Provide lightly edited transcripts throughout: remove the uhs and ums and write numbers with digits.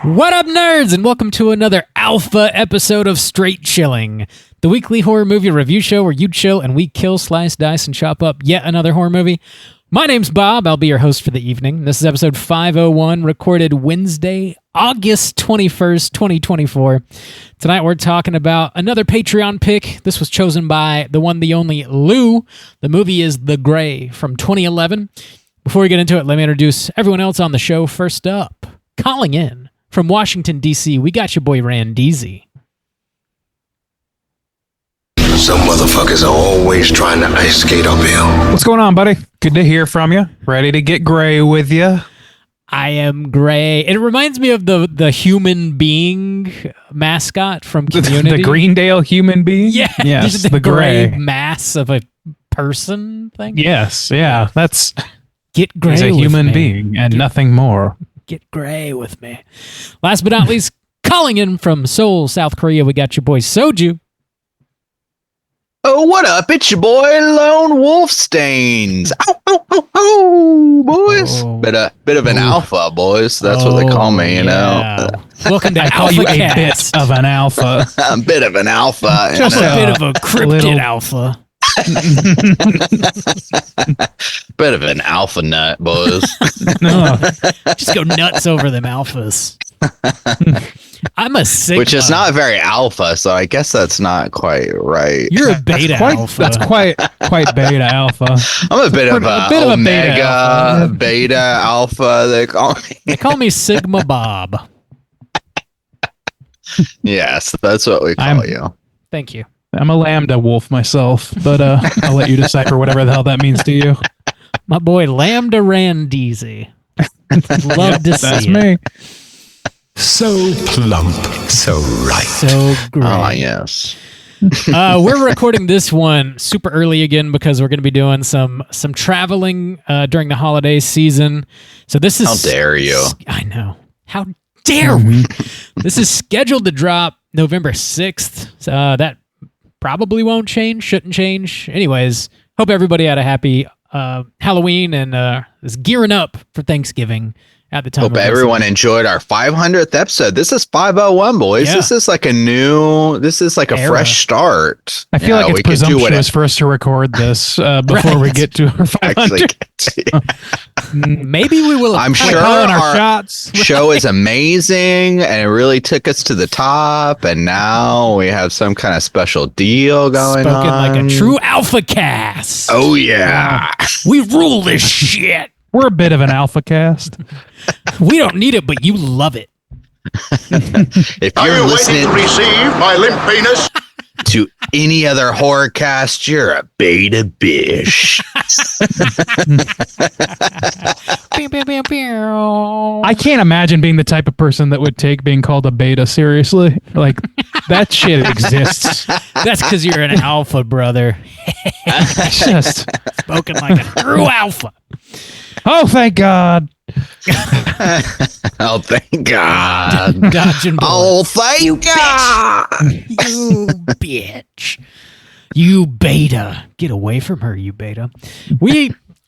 What up, nerds, and welcome to another alpha episode of Straight Chilling, the weekly horror movie review show where you chill and we kill, slice, dice, and chop up yet another horror movie. My name's Bob. I'll be your host for the evening. This is episode 501, recorded Wednesday, August 21st, 2024. Tonight we're talking about another Patreon pick. This was chosen by the one, the only Lou. The movie is The Grey from 2011. Before we get into it, let me introduce everyone else on the show. First up, calling in from Washington, D.C., we got your boy Randeezy. Some motherfuckers are always trying to ice skate uphill. What's going on, buddy? Good to hear from you. Ready to get gray with you. I am Gray. It reminds me of the human being mascot from Community. The Greendale human being? Yeah. Yes, the gray mass of a person thing. Yes, yeah. That's Get gray he's a with human me. being and nothing more. Get gray with me. Last but not least, calling in from Seoul, South Korea, we got your boy Soju. Oh, what up? It's your boy Lone Wolf Stains. Oh, boys. Oh. Bit of an alpha, boys. That's what they call me, you know. Welcome to I call Alpha you a Cast. bit of an alpha. A bit of an alpha. Just A a bit of a cryptid little- alpha. Bit of an alpha nut, boys. No. Just go nuts over them alphas. I'm a Sigma. Which is not very alpha, so I guess that's not quite right. You're a beta alpha. That's quite beta alpha. I'm a bit of a bit of a omega, beta alpha. they call me. They call me Sigma Bob. Yes, that's what we call you. Thank you. I'm a lambda wolf myself, but I'll let you decipher whatever the hell that means to you. My boy Lambda Randeezy. Love to see That's it. me. So plump, so right. So great. Oh, yes. We're recording this one super early again because we're going to be doing some traveling during the holiday season. So this is... How dare you? I know. How dare we? This is scheduled to drop November 6th. That probably won't change, shouldn't change. Anyways, hope everybody had a happy Halloween and is gearing up for Thanksgiving at the time. Hope everyone enjoyed our 500th episode. This is 501, boys. Yeah. This is like a Era. fresh start. I feel like we it's could do presumptuous for us to record this before we Right. get to our 500. Maybe we will. I'm sure Calling our our shots. show is amazing and it really took us to the top. And now we have some kind of special deal going spoken on. like a true alpha cast. Oh, yeah. We rule this shit. We're a bit of an alpha cast. We don't need it, but you love it. If Are you're you listening waiting to receive my limp penis? to any other horror cast, you're a beta bish. Pew, pew, pew, pew. I can't imagine being the type of person that would take being called a beta seriously. Like, that shit exists. That's because you're an alpha, brother. It's just, Spoken like a true alpha. oh, thank God. Oh, thank God. Dodging Oh, bullets. thank God. You bitch. You beta. Get away from her, you beta.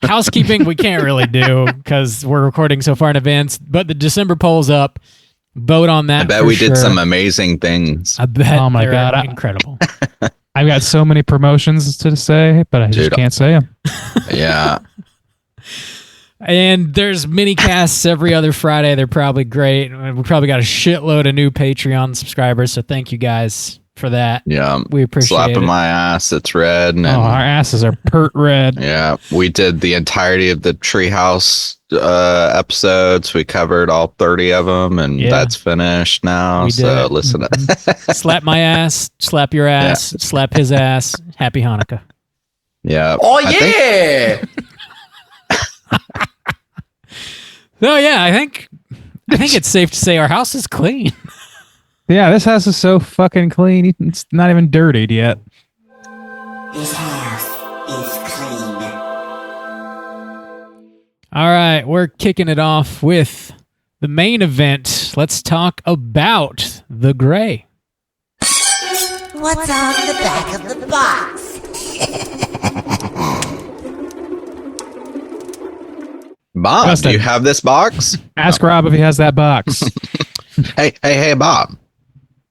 Housekeeping, we can't really do because we're recording so far in advance, but the December poll's up. Vote on that. I bet for we did sure. some amazing things. I bet. Oh my they're God, incredible. I've got so many promotions to say, but I just Dude. can't say them. Yeah. And there's mini casts every other Friday. They're probably great. We probably got a shitload of new Patreon subscribers, so thank you guys for that. Yeah. We appreciate Slapping it. my ass. It's red. And Our asses are pert red. yeah, we did the entirety of the Treehouse episodes. We covered all 30 of them, and Yeah. that's finished now. We did So it. listen. Slap my ass, slap your ass, slap his ass. Happy Hanukkah. Yeah. Oh, I think- So yeah, I think it's safe to say our house is clean. Yeah, this house is so fucking clean. It's not even dirtied yet. This house is clean. All right, we're kicking it off with the main event. Let's talk about The Grey. What's on the back of the box? Bob, Justin. do you have this box? Ask Rob if he has that box. Hey, Bob.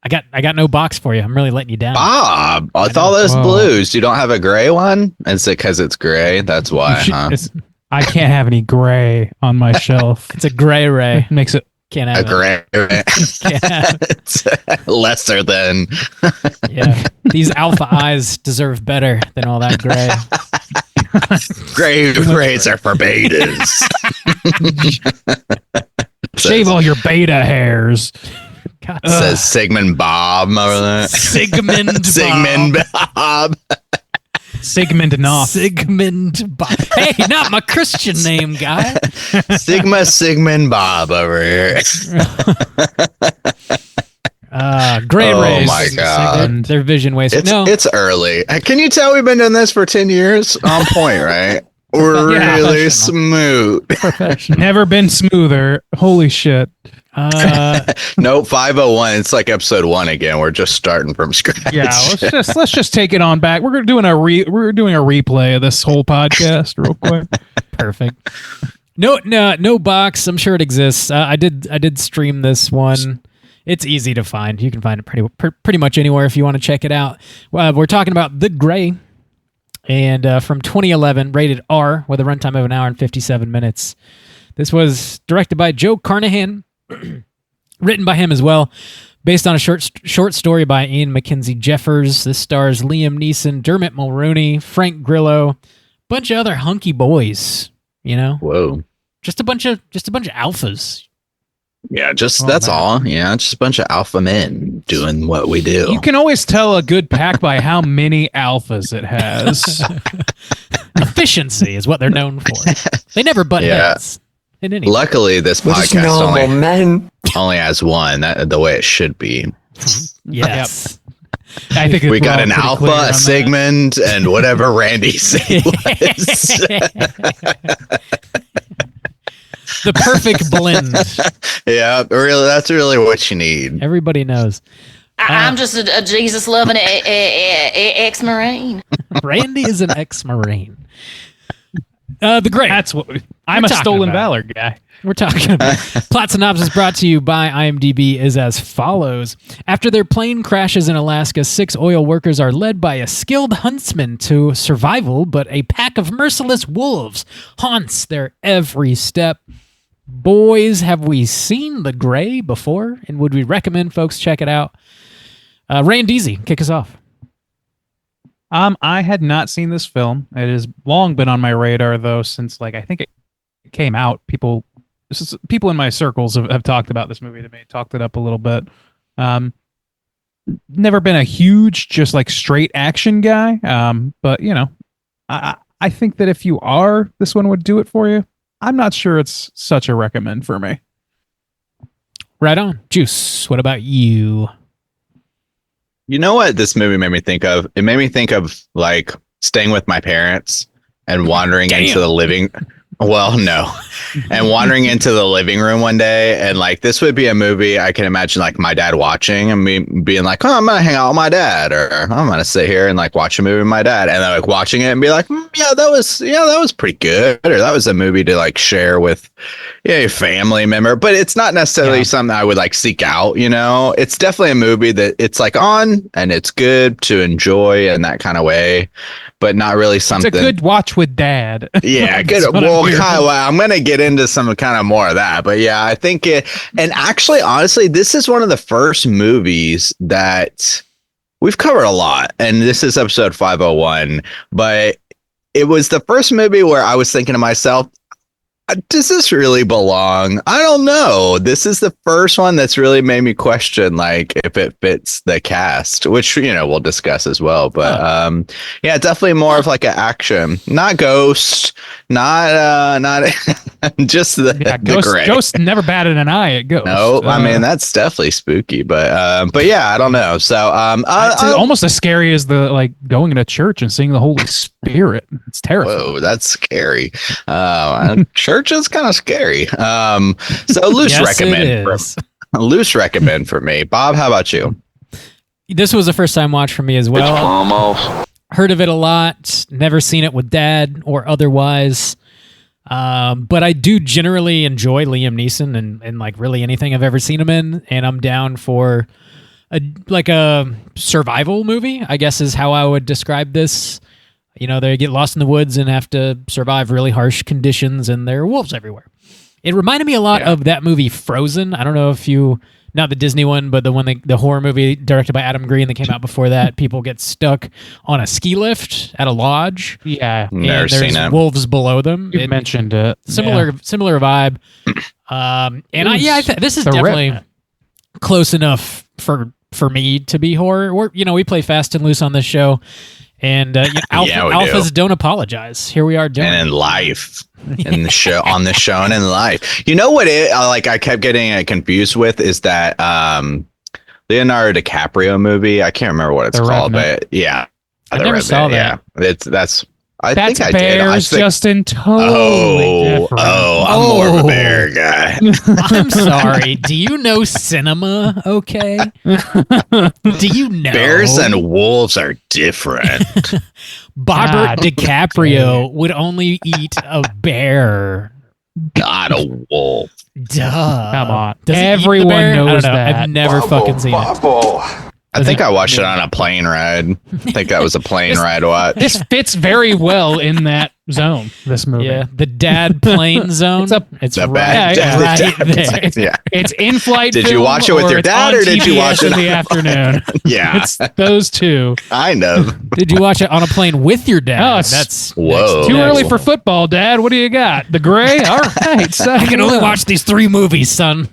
I got no box for you. I'm really letting you down. Bob, with all those Whoa. blues, you don't have a gray one? Is it because it's gray? That's why, huh? I can't have any gray on my shelf. It's a gray ray. Makes it. Can't A have it. gray. Can't have it. It's lesser than. Yeah. These alpha eyes deserve better than all that gray. Gray rays are for betas. Shave all your beta hairs. God. Says Sigmund Bob over there. Sigmund Bob. Sigmund Knopf. Sigmund Bob. Hey, not my Christian name, guy. Sigmund Bob over here. Gray Oh rays. my God. They're vision wasted. It's early. Can you tell we've been doing this for 10 years? On point, right? We're Yeah, really professional. smooth. Never been smoother. Holy shit. No, 501. It's like episode 1 again. We're just starting from scratch. Yeah, let's just take it on back. We're doing a replay of this whole podcast real quick. Perfect. No box. I'm sure it exists. I did stream this one. It's easy to find. You can find it pretty much anywhere if you want to check it out. We're talking about The Gray, and from 2011, rated R with a runtime of an hour and 57 minutes. This was directed by Joe Carnahan, written by him as well, based on a short story by Ian Mackenzie Jeffers. This stars Liam Neeson, Dermot Mulroney, Frank Grillo, bunch of other hunky boys. You know, Whoa. just a bunch of alphas. Yeah, that's all. Yeah, just a bunch of alpha men doing what we do. You can always tell a good pack by how many alphas it has. Efficiency is what they're known for. They never butt heads. In any Luckily, this podcast only has one. The way it should be. yes. I think We got an alpha, a Sigmund, and whatever Randy said was. The perfect blend. Yeah, really, that's really what you need. Everybody knows. I'm just a Jesus loving ex-Marine. Randy is an ex-Marine. The Gray. That's what I'm a talking stolen about. valor guy. We're talking about. Plot synopsis brought to you by IMDb is as follows. After their plane crashes in Alaska, 6 oil workers are led by a skilled huntsman to survival, but a pack of merciless wolves haunts their every step. Boys, have we seen The Gray before? And would we recommend folks check it out? Randeezy, kick us off. I had not seen this film. It has long been on my radar though, since I think it came out. People in my circles have talked about this movie to me, talked it up a little bit. Never been a huge, just straight action guy. But I think that if you are, this one would do it for you. I'm not sure it's such a recommend for me. Right on. Juice, what about you? You know what this movie made me think of? It made me think of staying with my parents and wandering into the living. Well, no. And wandering into the living room one day, and this would be a movie I can imagine my dad watching and me being like, oh, I'm gonna hang out with my dad, or I'm gonna sit here and watch a movie with my dad, and then watching it and be like, yeah, that was pretty good, or that was a movie to share with a family member. But it's not necessarily something I would seek out. It's definitely a movie that it's on and it's good to enjoy in that kind of way, but not really something. It's a good watch with dad. Yeah, good. Well, I'm going to get into some kind of more of that, but yeah, I think it. And actually, honestly, this is one of the first movies that we've covered a lot, and this is episode 501. But it was the first movie where I was thinking to myself, does this really belong? I don't know. This is the first one that's really made me question if it fits the cast, which we'll discuss as well. But yeah, definitely more of an action, not Ghost, not just the Gray. Ghost never batted an eye at Ghost. No, I mean that's definitely spooky, but yeah, I don't know. So it's almost as scary as the going into church and seeing the Holy Spirit. It's terrifying. Whoa, that's scary. Church is kind of scary. So loose recommend for me. Bob, how about you? This was a first time watch for me as well. Almost. Heard of it a lot. Never seen it with dad or otherwise. But I do generally enjoy Liam Neeson and like really anything I've ever seen him in, and I'm down for a survival movie, I guess is how I would describe this. You know, they get lost in the woods and have to survive really harsh conditions, and there are wolves everywhere. It reminded me a lot of that movie Frozen. I don't know if you, not the Disney one, but the horror movie directed by Adam Green that came out before that. People get stuck on a ski lift at a lodge. Yeah, and never seen there's it. wolves below them. You mentioned it. Similar vibe. This is definitely close enough for me to be horror. We play fast and loose on this show, and alphas don't apologize. Here we are doing and in life, in the show, on the show, and in life. You know what? I kept getting confused with is that Leonardo DiCaprio movie. I can't remember what it's called, but yeah, I never saw that. Yeah, That's I bears, did. Justin. Totally different. I'm more of a bear guy. I'm sorry. Do you know cinema? Okay. Do you know Bears and wolves are different. Robert DiCaprio would only eat a bear. Not a wolf. Duh. Come on. Does he eat the Everyone bear? I knows don't know. that. I've never fucking seen it. I think I watched it on a plane ride. I think that was a plane ride watch. This fits very well in that zone. This movie. Yeah, the dad plane zone. It's The right, bad yeah, right dad. there. Yeah. It's in flight. Did you watch it with your dad or did you watch it in the afternoon? Yeah. It's those two. Kind of. Did you watch it on a plane with your dad? Oh, it's- That's Whoa. Too next early level. for football, Dad. What do you got? The gray? All right. I can only watch these 3 movies, son.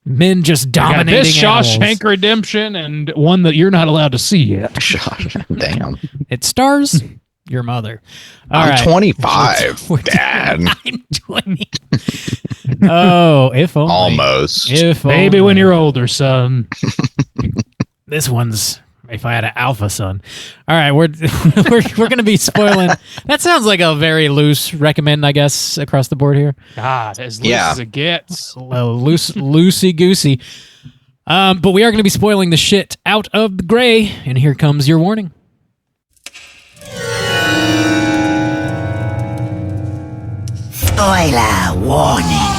Men just I got dominating this animals. Shawshank Redemption and one that you're not allowed to see yet. Damn. It stars your mother. All I'm right. 25, We're- Dad. I'm 20. Oh, if only. Almost. If Maybe only. when you're older, son. This one's if I had an alpha son. All right, we're going to be spoiling. That sounds like a very loose recommend, I guess, across the board here. God, as loose as it gets. Loosey goosey. But we are going to be spoiling the shit out of the gray, and here comes your warning. Spoiler warning.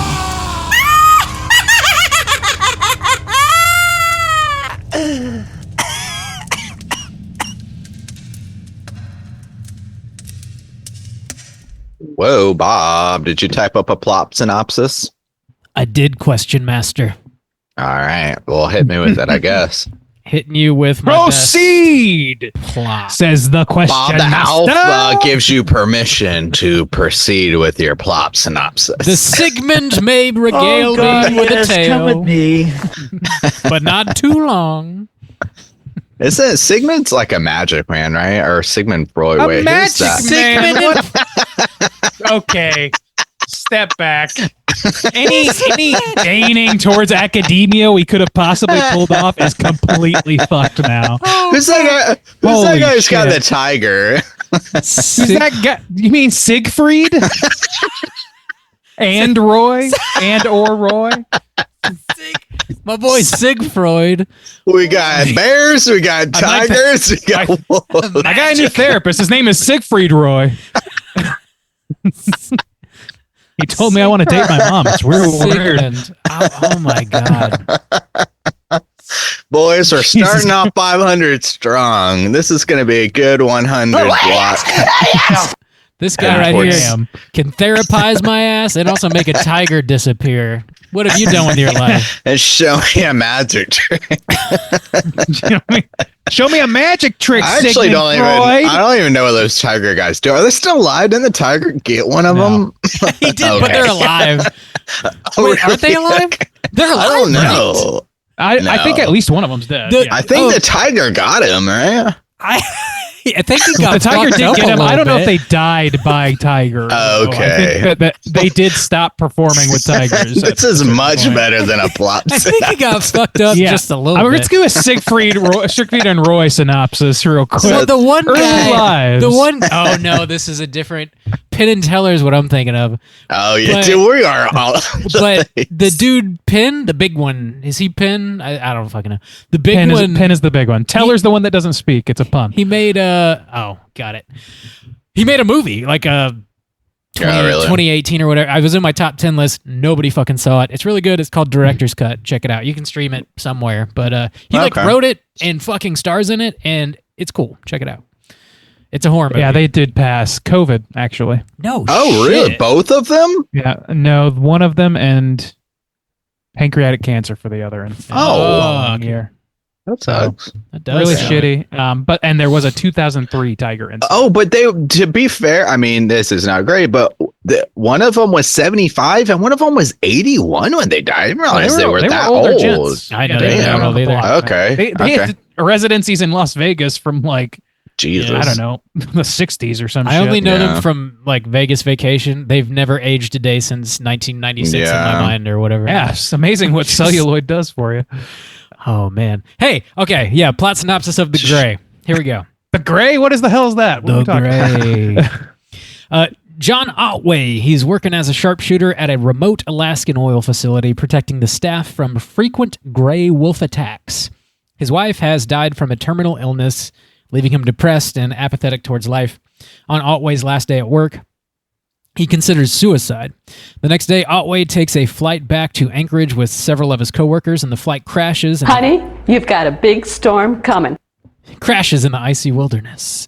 Whoa, Bob. Did you type up a plot synopsis? I did, question master. All right. Well, hit me with it, I guess. Hitting you with my Proceed, best plot. says the question Bob the master. Alpha gives you permission to proceed with your plot synopsis. The Sigmund may regale me with a tale, me. but not too long. Isn't Sigmund's like a magic man, right? Or Sigmund Freud? A Wait, who's magic that? man. Okay, step back. Any gaining towards academia we could have possibly pulled off is completely fucked now. Who's that guy? Who's that Holy guy who's got shit. the tiger? Who's that guy? You mean Siegfried? and Roy? And/or Roy? My boy Sigfried. We got bears, we got I might- tigers, we got wolves. I got a new therapist. His name is Siegfried Roy. He told me I want to date my mom. It's real weird. Sigmund. Oh my god. Boys, we're starting off 500 strong. This is going to be a good 100 block. This guy right here Damn. can therapize my ass and also make a tiger disappear. What have you done with your life? And show me a magic trick. Show me a magic trick, I actually Sigmund don't Freud. I don't even know what those tiger guys do. Are they still alive? Didn't the tiger get one of them? He did, but Okay. they're alive. Wait, aren't they alive? They're alive. I don't right? know. I think at least one of them's dead. The- yeah. I think the tiger got him, right? I think he got The tiger fucked did up get a him. I little don't know if bit. they died by tiger. Oh, okay. I think that they did stop performing with tigers. This is much better than a plot. I think he got fucked up Yeah. just a little bit. Let's do a Siegfried and Roy synopsis real quick. So the one Early guy, lives. the one, oh no, this is a different, Penn and Teller is what I'm thinking of. Oh yeah, But- dude, we are all. But the dude Penn, the big one, is he Penn? I don't fucking know. The big Penn one, is the big one. Teller's the one that doesn't speak. It's a pun. he made a, oh, got it. He made a movie, like a really? 2018 or whatever. I was in my top 10 list. Nobody fucking saw it. It's really good. It's called Director's Cut. Check it out. You can stream it somewhere. But he wrote it and fucking stars in it, and it's cool. Check it out. It's a horror movie. Yeah, they did pass COVID, actually. No Oh, shit. really? Both of them? Yeah, no, one of them and pancreatic cancer for the other. In the following year. That sucks. That does Really sound- shitty. And there was a 2003 tiger incident. Oh, but to be fair, I mean, this is not great, but one of them was 75 and one of them was 81 when they died. I didn't realize they were that older old. gents. I know, Yeah, they were don't on know the either. block. Okay, They okay. had residencies in Las Vegas from like, Jesus. I don't know, the 60s or some shit. I only know Yeah. them from like Vegas Vacation. They've never aged a day since 1996 in Yeah. my mind or whatever. Yeah, it's amazing what celluloid does for you. Oh, man. Hey, okay. Yeah, plot synopsis of The Gray. Here we go. The Gray? What is the hell is that? What are we talking Gray. John Otway, he's working as a sharpshooter at a remote Alaskan oil facility, protecting the staff from frequent gray wolf attacks. His wife has died from a terminal illness, leaving him depressed and apathetic towards life. On Otway's last day at work, he considers suicide. The next day, Otway takes a flight back to Anchorage with several of his coworkers, and the flight crashes in Honey, you've got a big storm coming. the icy wilderness.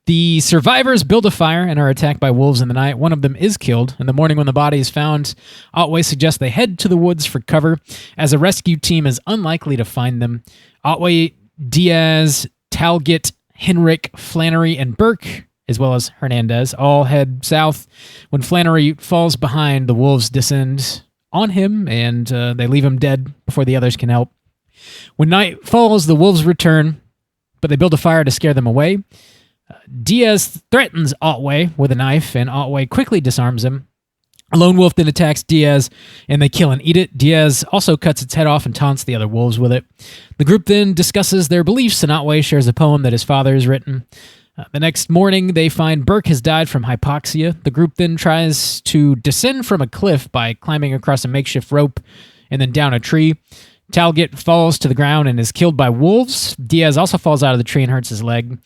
The survivors build a fire and are attacked by wolves in the night. One of them is killed. In the morning, when the body is found, Otway suggests they head to the woods for cover, as a rescue team is unlikely to find them. Otway, Diaz, Talgett, Henrik, Flannery, and Burke, as well as Hernandez, all head south. When Flannery falls behind, the wolves descend on him, and they leave him dead before the others can help. When night falls, the wolves return, but they build a fire to scare them away. Diaz threatens Otway with a knife, and Otway quickly disarms him. A lone wolf then attacks Diaz, and they kill and eat it. Diaz also cuts its head off and taunts the other wolves with it. The group then discusses their beliefs, and Otway shares a poem that his father has written. The next morning, they find Burke has died from hypoxia. The group then tries to descend from a cliff by climbing across a makeshift rope and then down a tree. Talgett falls to the ground and is killed by wolves. Diaz also falls out of the tree and hurts his leg.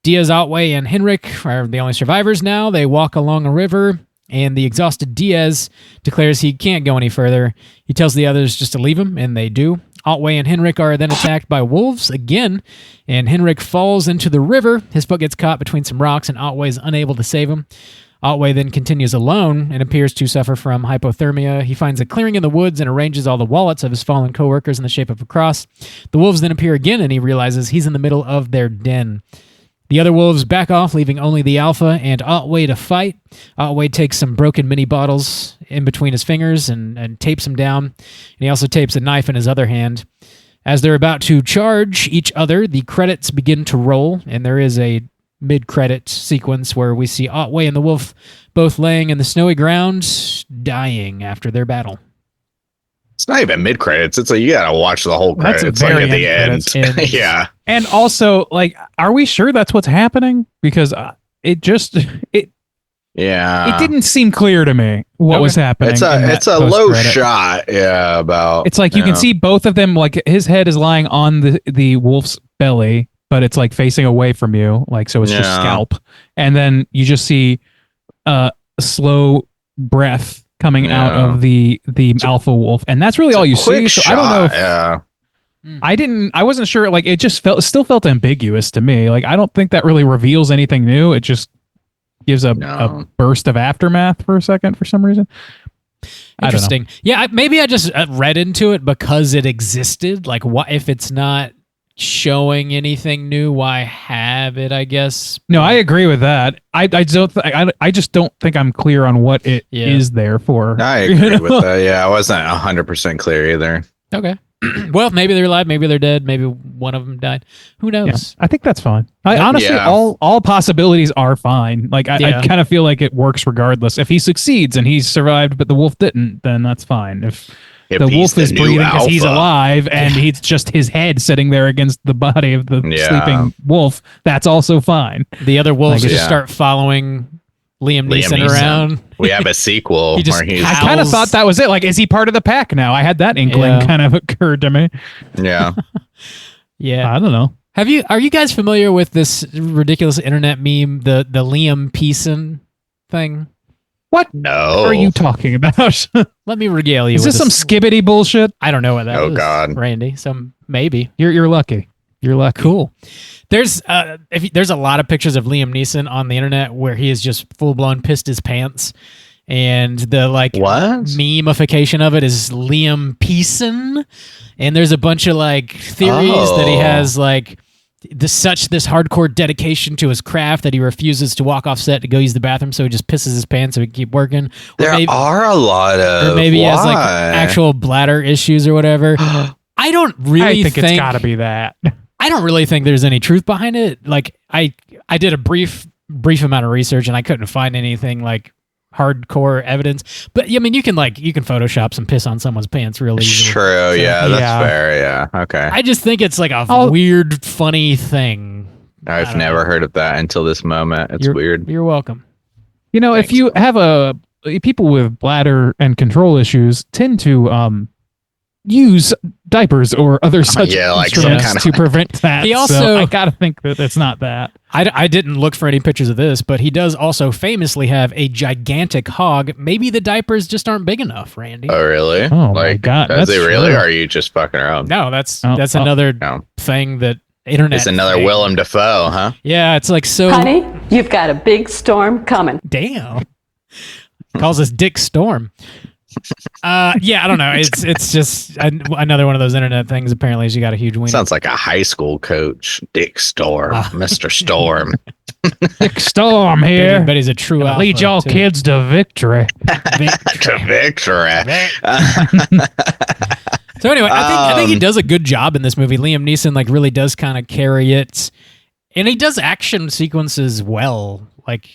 Diaz, Otway, and Henrik are the only survivors now. They walk along a river, and the exhausted Diaz declares he can't go any further. He tells the others just to leave him, and they do. Otway and Henrik are then attacked by wolves again, and Henrik falls into the river. His foot gets caught between some rocks, and Otway is unable to save him. Otway then continues alone and appears to suffer from hypothermia. He finds a clearing in the woods and arranges all the wallets of his fallen coworkers in the shape of a cross. The wolves then appear again, and he realizes he's in the middle of their den. The other wolves back off, leaving only the alpha and Otway to fight. Otway takes some broken mini bottles in between his fingers and tapes them down. And he also tapes a knife in his other hand. As they're about to charge each other, the credits begin to roll, and there is a mid-credit sequence where we see Otway and the wolf both laying in the snowy ground, dying after their battle. It's not even mid credits. It's like you gotta watch the whole That's credits very like at the end end. credits. Yeah. And also, like, are we sure that's what's happening? Because it Yeah. didn't seem clear to me what was happening. It's a low shot. Yeah. About It's like you can see both of them. Like his head is lying on the wolf's belly, but it's like facing away from you, like so it's just Yeah. scalp. And then you just see a slow breath coming out of the alpha wolf, and that's really all you see. So I don't know. I wasn't sure. Like it just still felt ambiguous to me. Like I don't think that really reveals anything new. It just gives a burst of aftermath for a second for some reason. Interesting. Yeah, maybe I just read into it because it existed. Like, what if it's not showing anything new? Why have it? I guess. No, I agree with that. I just don't think I'm clear on what it is there for. I agree with that. Yeah, I wasn't 100% clear either. Okay. Well, maybe they're alive, maybe they're dead, maybe one of them died. Who knows? Yeah, I think that's fine. Honestly, all possibilities are fine. Like I kind of feel like it works regardless. If he succeeds and he's survived, but the wolf didn't, then that's fine. If the wolf is breathing because he's alive and he's just his head sitting there against the body of the sleeping wolf, that's also fine. The other wolves just start following Liam Neeson around. We have a sequel where he's. I kind of thought that was it. Like, is he part of the pack now? I had that inkling kind of occurred to me. Yeah. Yeah. I don't know. Are you guys familiar with this ridiculous internet meme, the Liam Neeson thing? What No. are you talking about? Let me regale you. Is this some skibbity bullshit? I don't know what that is. Oh, God. Randy. So maybe. You're lucky. You're lucky. Cool. There's there's a lot of pictures of Liam Neeson on the internet where he is just full blown pissed his pants, and the What? memification of it is Liam Peeson, and there's a bunch of theories that he has this hardcore dedication to his craft that he refuses to walk off set to go use the bathroom, so he just pisses his pants so he can keep working. There are a lot of. Or maybe he has Why? actual bladder issues or whatever. I don't really think it's got to be that. I don't really think there's any truth behind it. I did a brief amount of research and I couldn't find anything hardcore evidence. But I mean, you can Photoshop some piss on someone's pants real easily. True. Yeah, that's fair. Yeah. Okay. I just think it's a weird, funny thing. I've never heard of that until this moment. It's weird. You're welcome. If you have people with bladder and control issues tend to use diapers or other such instruments to prevent that. He also, so I gotta think that it's not that. I didn't look for any pictures of this, but he does also famously have a gigantic hog. Maybe the diapers just aren't big enough, Randy. Oh, really? Oh, my God. Does That's it really? true. Or are you just fucking around? No, that's another thing that internet. It's another Willem Dafoe, huh? Yeah, it's so. Honey, you've got a big storm coming. Damn. Calls us Dick Storm. Yeah, I don't know. It's just another one of those internet things. Apparently, you got a huge wiener. Sounds like a high school coach, Dick Storm, Mr. Storm. Dick Storm here. But he's a true alpha. Lead y'all kids to victory. To victory. So anyway, I think he does a good job in this movie. Liam Neeson really does kind of carry it, and he does action sequences well.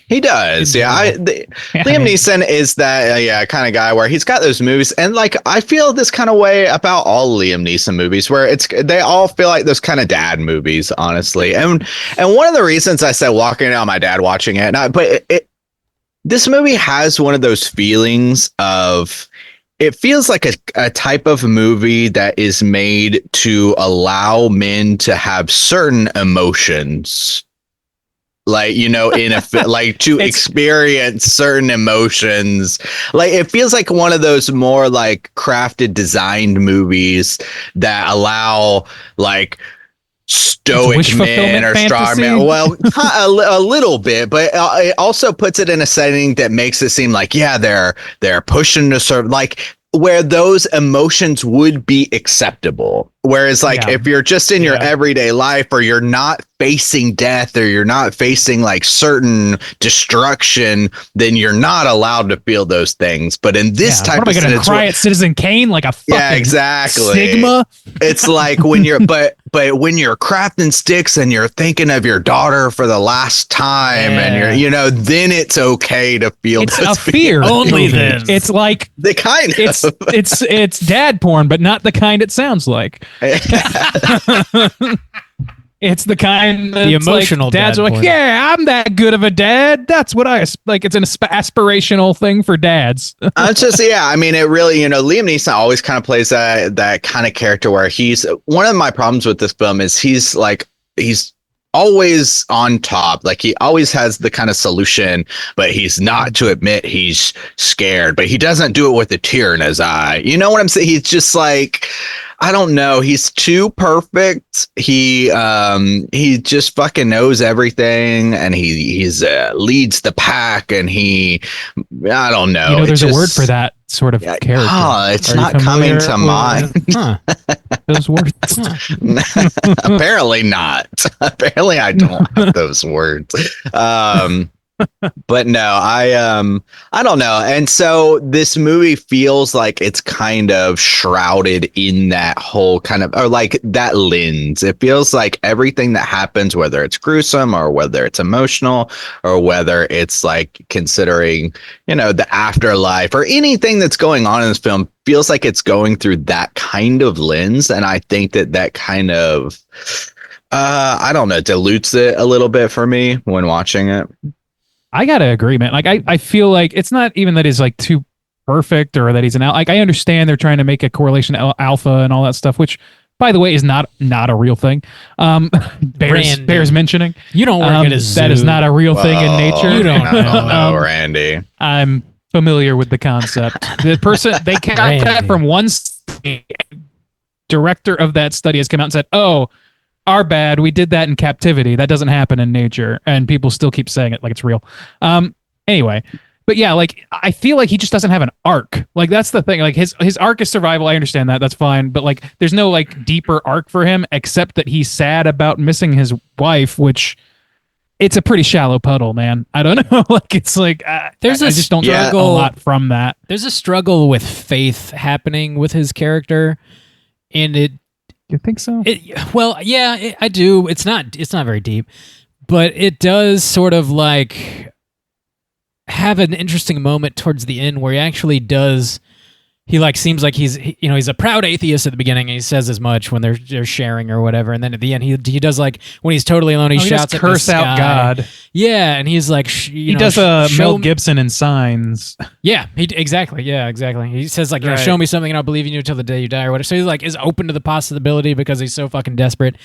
He does, yeah. Liam Neeson is that kind of guy where he's got those movies, and I feel this kind of way about all Liam Neeson movies, where they all feel like those kind of dad movies, honestly. And one of the reasons I said walking out, my dad watching it, this movie has one of those feelings of. It feels like a type of movie that is made to allow men to have certain emotions. To experience certain emotions. It feels like one of those more crafted, designed movies that allow stoic men or strong men. Well, a little bit, but it also puts it in a setting that makes it seem they're pushing to serve where those emotions would be acceptable. Whereas if you're just in your everyday life, or you're not facing death, or you're not facing certain destruction, then you're not allowed to feel those things. But in this type of going to cry at Citizen Kane like a fucking exactly stigma. It's when you're but when you're crafting sticks and you're thinking of your daughter for the last time, and you're then it's okay to feel it's a fear. Only then. It's the kind of it's dad porn, but not the kind it sounds like. It's the kind that's the emotional dads dad are porn. yeah, I'm that good of a dad. That's what I like. It's an aspirational thing for dads. It's just I mean, it really Liam Neeson always kind of plays that kind of character where he's one of my problems with this film is he's always on top. He always has the kind of solution, but he's not to admit he's scared, but he doesn't do it with a tear in his eye. You know what I'm saying? He's just I don't know. He's too perfect. He just fucking knows everything, and he's leads the pack, and I don't know. There's a word for that sort of character. It's not coming to mind. Those words. Apparently not. Apparently I don't have those words. But no, I don't know. And so this movie feels like it's kind of shrouded in that whole kind of, or that lens. It feels like everything that happens, whether it's gruesome or whether it's emotional or whether it's considering, the afterlife or anything that's going on in this film, feels like it's going through that kind of lens. And I think that kind of, I don't know, dilutes it a little bit for me when watching it. I gotta agree, man. I feel like it's not even that he's too perfect or that he's an I understand they're trying to make a correlation alpha and all that stuff, which by the way is not a real thing. Bears mentioning. You don't work at a zoo. That is not a real thing in nature. You don't know, Randy. I'm familiar with the concept. The person they got that Randy. from one study. Director of that study has come out and said, "Oh, our bad. We did that in captivity. That doesn't happen in nature." And people still keep saying it like it's real. Anyway, but yeah, like I feel like he just doesn't have an arc. Like that's the thing. Like his arc is survival. I understand that. That's fine. But like there's no like deeper arc for him except that he's sad about missing his wife, which it's a pretty shallow puddle, man. I don't know. Like it's like I just don't get a lot from that. There's a struggle with faith happening with his character, and You think so? I do. It's not very deep, but it does sort of like have an interesting moment towards the end where he actually does. He like seems like he's a proud atheist at the beginning, and he says as much when they're sharing or whatever, and then at the end he does like when he's totally alone, he shouts at the curse sky. out God. Yeah, and he's like he does a Mel Gibson in Signs. Yeah, exactly. Yeah, exactly. He says like, Right. show me something and I'll believe in you until the day you die or whatever. So he's like is open to the possibility because he's so fucking desperate.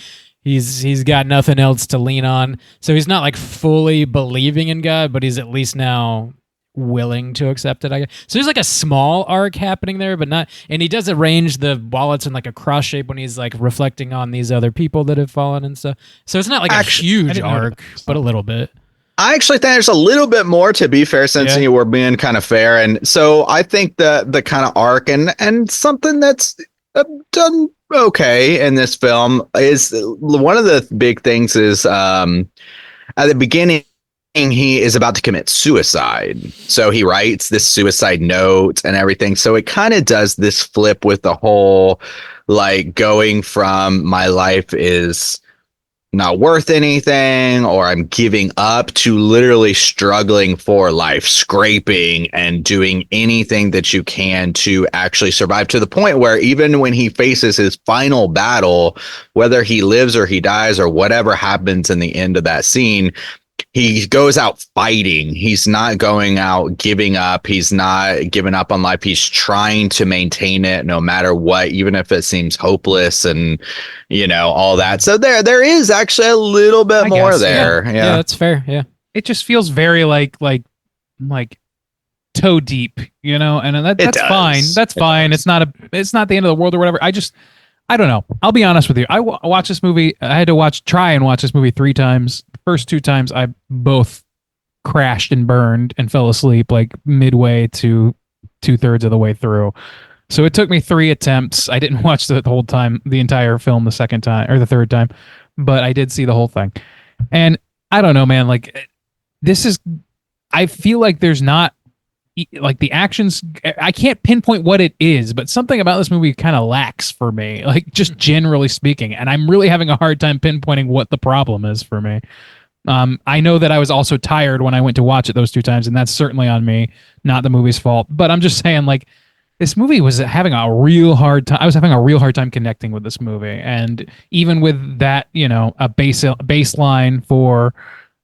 He's got nothing else to lean on. So he's not like fully believing in God, but he's at least now willing to accept it, I guess. So there's like a small arc happening there, but not. And he does arrange the wallets in like a cross shape when he's like reflecting on these other people that have fallen and stuff. So it's not like a huge arc, but a little bit. I actually think there's a little bit more, to be fair, since you were being kind of fair. And so I think the kind of arc and something that's done okay in this film is one of the big things is at the beginning, he is about to commit suicide. So he writes this suicide note and everything. So it kind of does this flip with the whole like going from my life is not worth anything or I'm giving up to literally struggling for life, scraping and doing anything that you can to actually survive, to the point where even when he faces his final battle, whether he lives or he dies or whatever happens in the end of that scene, he goes out fighting. He's not going out giving up. He's not giving up on life. He's trying to maintain it no matter what, even if it seems hopeless and, all that. So there is actually a little bit more there. Yeah, that's fair. Yeah. It just feels very like toe deep, and that's fine. That's fine. It's not the end of the world or whatever. I don't know. I'll be honest with you. I watched this movie. I had to try and watch this movie 3 times. First 2 times, I both crashed and burned and fell asleep like midway to 2/3 of the way through. So it took me 3 attempts. I didn't watch the whole time, the entire film the second time or the third time, but I did see the whole thing. And I don't know, man. Like I feel like there's not like the actions. I can't pinpoint what it is, but something about this movie kind of lacks for me, like just generally speaking. And I'm really having a hard time pinpointing what the problem is for me. I know that I was also tired when I went to watch it those 2 times, and that's certainly on me, not the movie's fault. But I'm just saying, like, this movie was having a real hard time. I was having a real hard time connecting with this movie. And even with that, a baseline for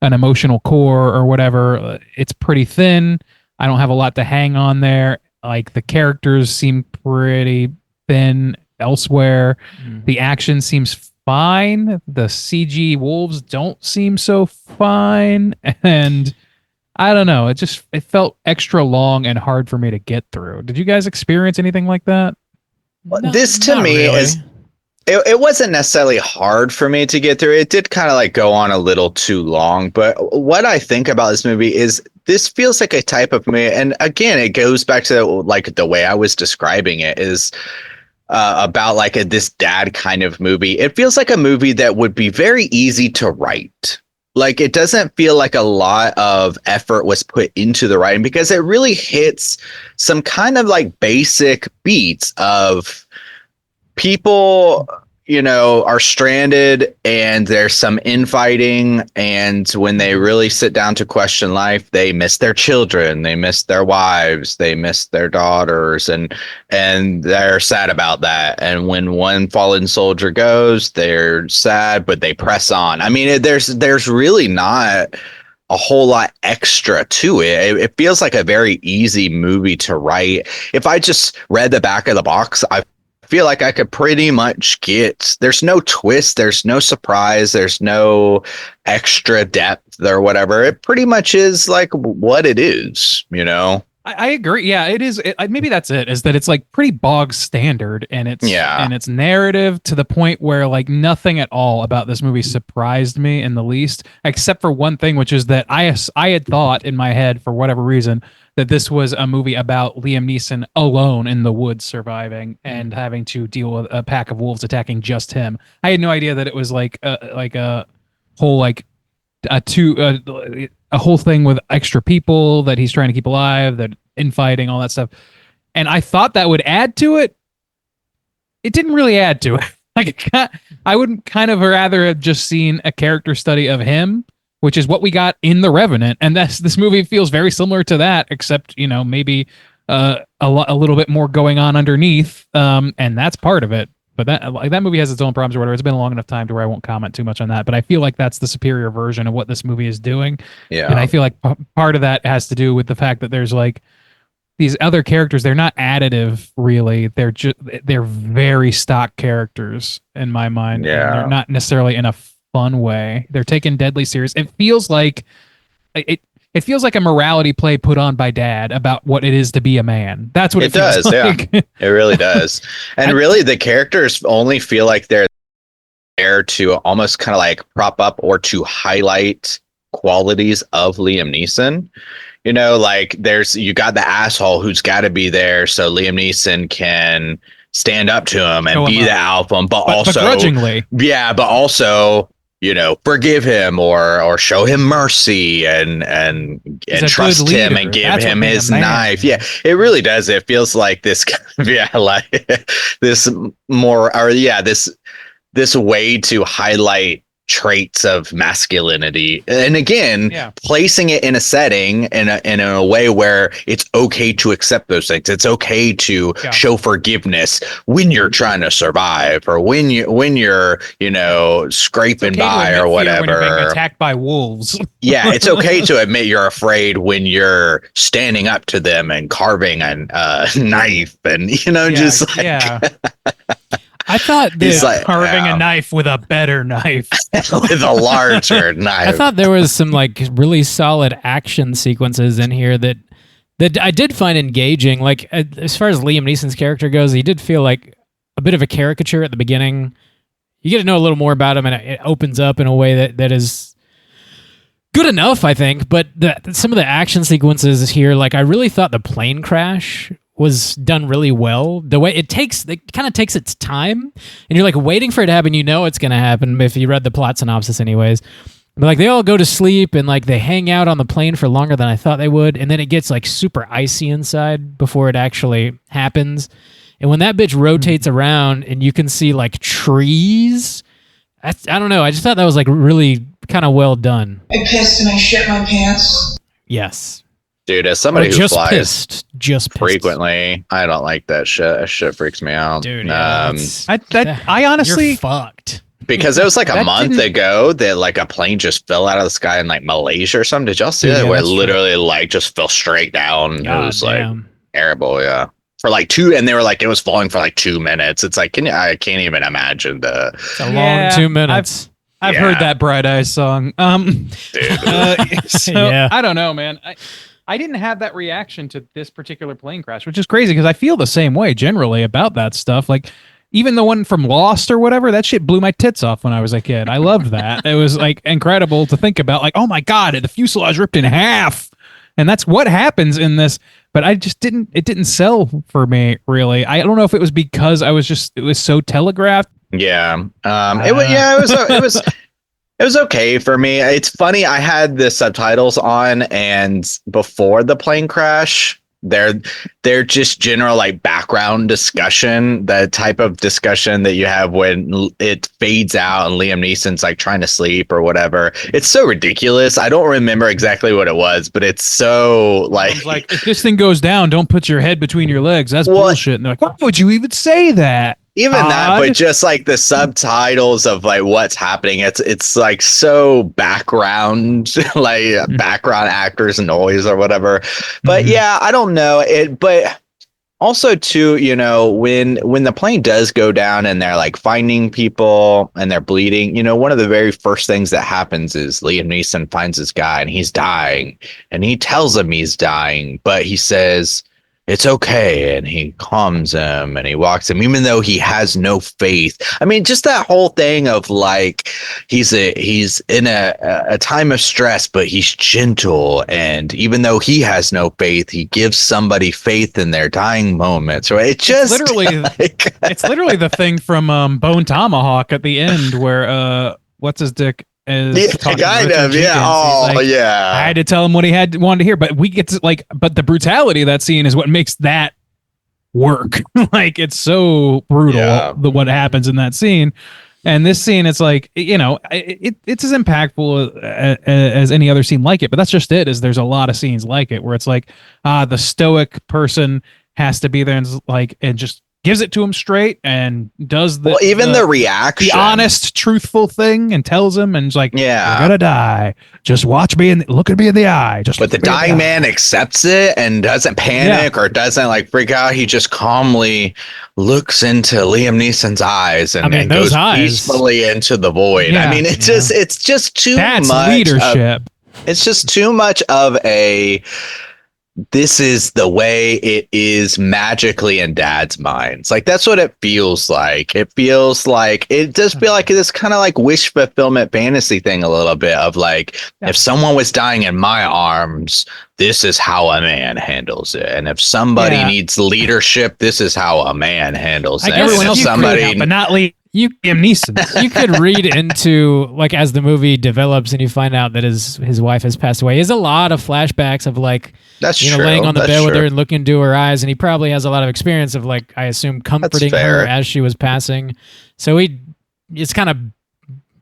an emotional core or whatever, it's pretty thin. I don't have a lot to hang on there. Like the characters seem pretty thin elsewhere. The action seems fine. The CG wolves don't seem so fine. And I don't know. It felt extra long and hard for me to get through. Did you guys experience anything like that? This to me is, it wasn't necessarily hard for me to get through. It did kind of like go on a little too long. But what I think about this movie is this feels like a type of movie. And again, it goes back to like the way I was describing it is about like this dad kind of movie. It feels like a movie that would be very easy to write. Like it doesn't feel like a lot of effort was put into the writing because it really hits some kind of like basic beats of people, are stranded and there's some infighting. And when they really sit down to question life, they miss their children, they miss their wives, they miss their daughters, and they're sad about that. And when one fallen soldier goes, they're sad, but they press on. I mean, there's really not a whole lot extra to it. It feels like a very easy movie to write. If I just read the back of the box, I feel like I could pretty much there's no twist, there's no surprise, there's no extra depth or whatever. It pretty much is like what it is, I agree. Yeah, it is. Maybe that's it. Is that it's like pretty bog standard, and it's narrative to the point where like nothing at all about this movie surprised me in the least, except for one thing, which is that I had thought in my head for whatever reason that this was a movie about Liam Neeson alone in the woods surviving and having to deal with a pack of wolves attacking just him. I had no idea that it was like a whole like a whole thing with extra people that he's trying to keep alive, that infighting, all that stuff. And I thought that would add to it. It didn't really add to it. Like, I would kind of rather have just seen a character study of him, which is what we got in The Revenant. And this movie feels very similar to that, except, you know, maybe a little bit more going on underneath. And that's part of it. But that movie has its own problems or whatever. It's been a long enough time to where I won't comment too much on that. But I feel like that's the superior version of what this movie is doing. Yeah. And I feel like part of that has to do with the fact that there's like these other characters. They're not additive, really. They're very stock characters in my mind. Yeah. And they're not necessarily in a fun way. They're taken deadly serious. It feels like it feels like a morality play put on by dad about what it is to be a man. That's what it feels does. like. Yeah, it really does. And really, the characters only feel like they're there to almost kind of like prop up or to highlight qualities of Liam Neeson. You know, like you got the asshole who's got to be there so Liam Neeson can stand up to him and be the alpha, but also begrudgingly. Yeah, but also, you know, forgive him or show him mercy and trust him and give him his knife. Yeah, it really does. It feels like this, like this more, or this way to highlight traits of masculinity, and again, placing it in a setting in a way where it's okay to accept those things. It's okay to show forgiveness when you're trying to survive, or when you're you know, scraping by or whatever. When you're being attacked by wolves. Yeah, it's okay to admit you're afraid when you're standing up to them and carving a knife, and you know, just like I thought carving a knife with a better knife. With a larger knife. I thought there was some like really solid action sequences in here that I did find engaging. Like as far as Liam Neeson's character goes, he did feel like a bit of a caricature at the beginning. You get to know a little more about him, and it opens up in a way that is good enough, I think. But some of the action sequences here, like I really thought the plane crash was done really well. The way it kind of takes its time, and you're like waiting for it to happen. You know it's going to happen if you read the plot synopsis anyways. But like they all go to sleep and like they hang out on the plane for longer than I thought they would, and then it gets like super icy inside before it actually happens. And when that bitch rotates around and you can see like trees, I don't know. I just thought that was like really kind of well done. I pissed and I shit my pants. Yes. Dude, as somebody who flies just frequently, I don't like that shit. That shit freaks me out. Dude, I honestly, you're fucked. Because it was like a month ago that like a plane just fell out of the sky in like Malaysia or something. Did y'all see that? Where it literally like just fell straight down. It was like terrible. Yeah. For like and they were like, it was falling for like 2 minutes. It's like, I can't even imagine it's a long 2 minutes. I've heard that Bright Eyes song. Dude. I don't know, man. I didn't have that reaction to this particular plane crash, which is crazy because I feel the same way generally about that stuff. Like even the one from Lost or whatever, that shit blew my tits off when I was a kid. I loved that. It was like incredible to think about, like, oh my God, the fuselage ripped in half. And that's what happens in this. But it didn't sell for me really. I don't know if it was because it was so telegraphed. Yeah. It was okay for me. It's funny. I had the subtitles on, and before the plane crash, they're just general like background discussion, the type of discussion that you have when it fades out and Liam Neeson's like trying to sleep or whatever. It's so ridiculous. I don't remember exactly what it was, but it's so like if this thing goes down, don't put your head between your legs. That's bullshit. And they're like, why would you even say that? Even that, but just like the subtitles of like what's happening, it's like so background, like background actors noise or whatever. But yeah, I don't know it. But Also, too, you know, when the plane does go down and they're like finding people and they're bleeding, you know, one of the very first things that happens is Liam Neeson finds this guy and he's dying, and he tells him he's dying, but he says it's okay, and he calms him and he walks him, even though he has no faith. I mean, just that whole thing of like he's in a time of stress, but he's gentle, and even though he has no faith, he gives somebody faith in their dying moments. Right? It just it's literally the thing from Bone Tomahawk at the end where what's his dick is kind of, yeah. Oh, yeah. I had to tell him what he wanted to hear, but we get to but the brutality of that scene is what makes that work. Like, it's so brutal what happens in that scene. And this scene, it's like, you know, it's as impactful as any other scene like it. But that's just it. Is there's a lot of scenes like it where it's like the stoic person has to be there and just gives it to him straight and does the the reaction, the honest, truthful thing, and tells him, and it's like, yeah, you're gonna die. Just watch me and look at me in the eye. But the dying man accepts it and doesn't panic or doesn't like freak out. He just calmly looks into Liam Neeson's eyes and then goes peacefully into the void. Yeah, I mean, it's just too much leadership. It's just too much of a. This is the way it is magically in Dad's minds. Like, that's what it feels like. It does feel like this kind of like wish fulfillment fantasy thing a little bit of like, if someone was dying in my arms, this is how a man handles it. And if somebody needs leadership, this is how a man handles it. Everyone else but not Liam Neeson. You could read into, like, as the movie develops and you find out that his wife has passed away, is a lot of flashbacks of like, laying on the bed with her and looking into her eyes, and he probably has a lot of experience of, like, I assume, comforting her as she was passing. So it's kind of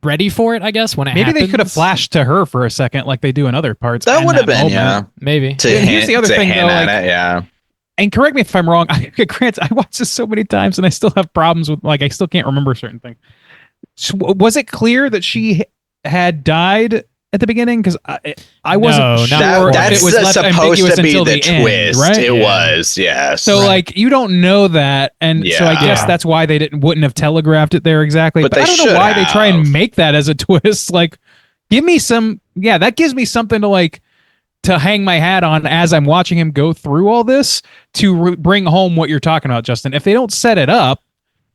ready for it, I guess, when it happens. Maybe they could have flashed to her for a second like they do in other parts. That would have been, maybe. Here's the other thing, though, like, and correct me if I'm wrong. Grant, I watched this so many times and I still have problems with, like, I still can't remember certain things. So, was it clear that she had died at the beginning? Because I wasn't sure. That's it was left supposed to be the twist. Right? It was, yes. So, like, you don't know that, and so I guess that's why they wouldn't have telegraphed it there exactly. But I don't know why they try and make that as a twist. Like, give me some. Yeah, that gives me something to like. To hang my hat on as I'm watching him go through all this to bring home what you're talking about, Justin. If they don't set it up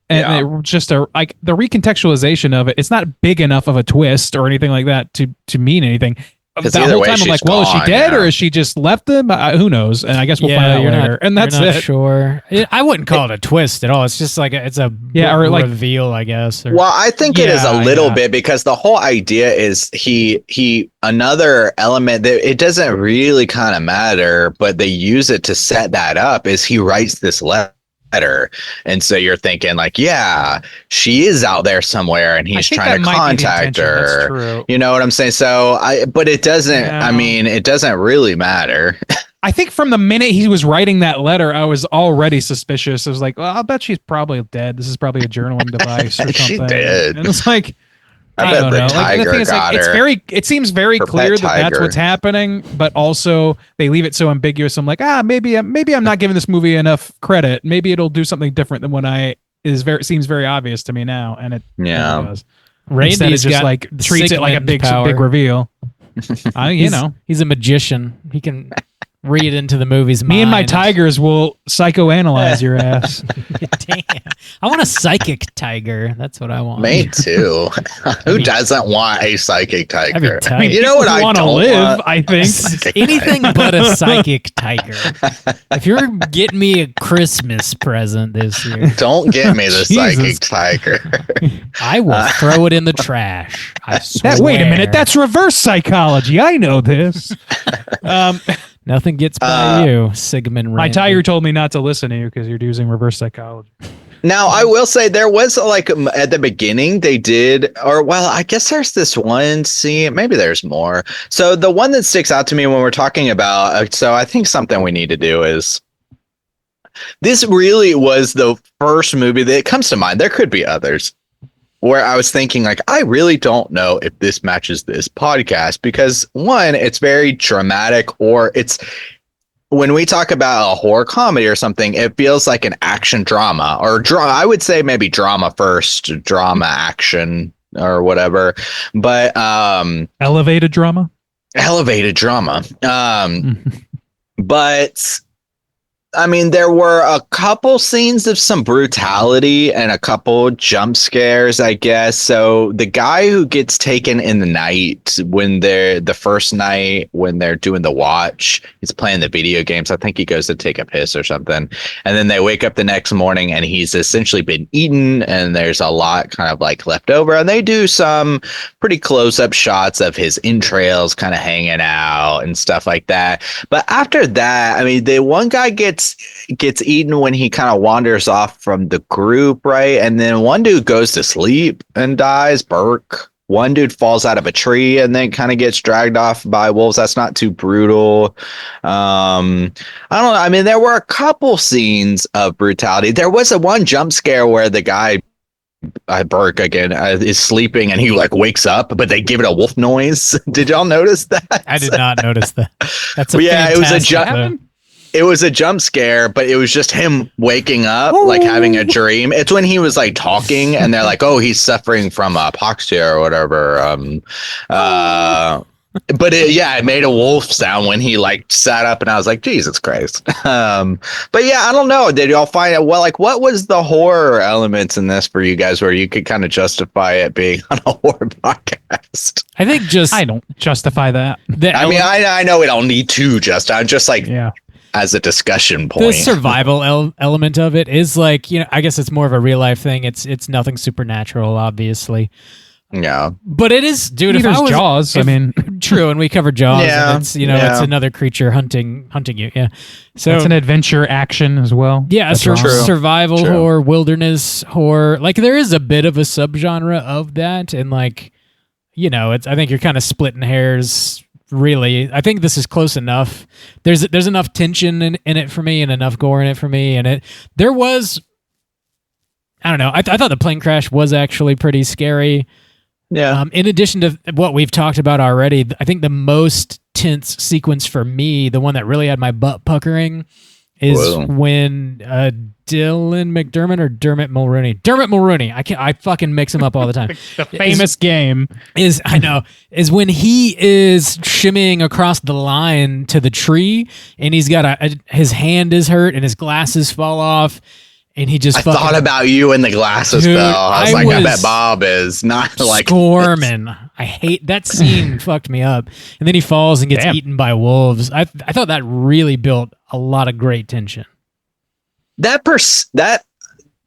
and just the recontextualization of it, it's not big enough of a twist or anything like that to mean anything. The whole time I'm like, well, is she dead or is she just left them? Who knows? And I guess we'll find out later. And that's it. Sure. I wouldn't call it a twist at all. It's just like it's a reveal, I guess. Well, I think it is a little bit, because the whole idea is he another element that it doesn't really kind of matter, but they use it to set that up, is he writes this letter. And so you're thinking like, yeah, she is out there somewhere and he's trying to contact her. You know what I'm saying? So but it doesn't, I mean, it doesn't really matter. I think from the minute he was writing that letter, I was already suspicious. I was like, well, I'll bet she's probably dead. This is probably a journaling device or something. She did. And it's like, I bet the tiger got her. It seems very clear that that's what's happening, but also they leave it so ambiguous. I'm like, maybe I'm not giving this movie enough credit. Maybe it'll do something different than what seems very obvious to me now, and it does. Instead of just like treats it like a big reveal. He's a magician. He can read into the movie's mind. Me and my tigers will psychoanalyze your ass. Damn. I want a psychic tiger. That's what I want. Me too. Who doesn't want a psychic tiger? I mean, you know what I want to live, I think. Anything but a psychic tiger. If you're getting me a Christmas present this year, don't get me the psychic tiger. I will throw it in the trash. I swear. Wait a minute. That's reverse psychology. I know this. Nothing gets by you, Sigmund Rand. My tiger told me not to listen to you because you're using reverse psychology. Now, I will say there was like at the beginning they did, I guess there's this one scene. Maybe there's more. So the one that sticks out to me when we're talking about, so I think something we need to do is, this really was the first movie that comes to mind. There could be others where I was thinking like, I really don't know if this matches this podcast, because one, it's very dramatic, or when we talk about a horror comedy or something, it feels like an action drama or drama. I would say maybe drama first, drama action or whatever. But Elevated drama. But I mean, there were a couple scenes of some brutality and a couple jump scares, I guess. So the guy who gets taken in the night the first night when they're doing the watch, he's playing the video games. I think he goes to take a piss or something. And then they wake up the next morning and he's essentially been eaten and there's a lot kind of like left over. And they do some pretty close up shots of his entrails kind of hanging out and stuff like that. But after that, I mean, the one guy gets eaten when he kind of wanders off from the group, right? And then one dude goes to sleep and dies, Burke. One dude falls out of a tree and then kind of gets dragged off by wolves. That's not too brutal. I don't know. I mean, there were a couple scenes of brutality. There was one jump scare where the guy, Burke again, is sleeping and he like wakes up, but they give it a wolf noise. Did y'all notice that? I did not notice that. That's it was a jump. It was a jump scare, but it was just him waking up, like having a dream. It's when he was like talking and they're like, oh, he's suffering from hypoxia or whatever. But it made a wolf sound when he like sat up and I was like, Jesus Christ. But yeah, I don't know. Did y'all find it? Well, like what was the horror elements in this for you guys where you could kind of justify it being on a horror podcast? I think I don't justify that. I mean, I know we don't need to I'm just like, as a discussion point. The survival element of it is like, I guess it's more of a real life thing. It's nothing supernatural, obviously. Yeah. But it is, dude. If I was Jaws, I mean. True, and we covered Jaws. Yeah. And it's, it's another creature hunting you. Yeah. So it's an adventure action as well. Yeah, survival horror, wilderness horror. Like there is a bit of a subgenre of that. And like, I think you're kind of splitting hairs. Really, I think this is close enough. There's enough tension in it for me, and enough gore in it for me. And there was, I don't know. I thought the plane crash was actually pretty scary. Yeah. In addition to what we've talked about already, I think the most tense sequence for me, the one that really had my butt puckering, is when Dylan McDermott or Dermot Mulroney. Dermot Mulroney. I fucking mix him up all the time. The famous game is when he is shimmying across the line to the tree and he's got his hand is hurt and his glasses fall off and he just thought about you and the glasses fell. I was I bet Bob is not like squirming. I hate that scene. Fucked me up. And then he falls and gets eaten by wolves. I thought that really built a lot of great tension. The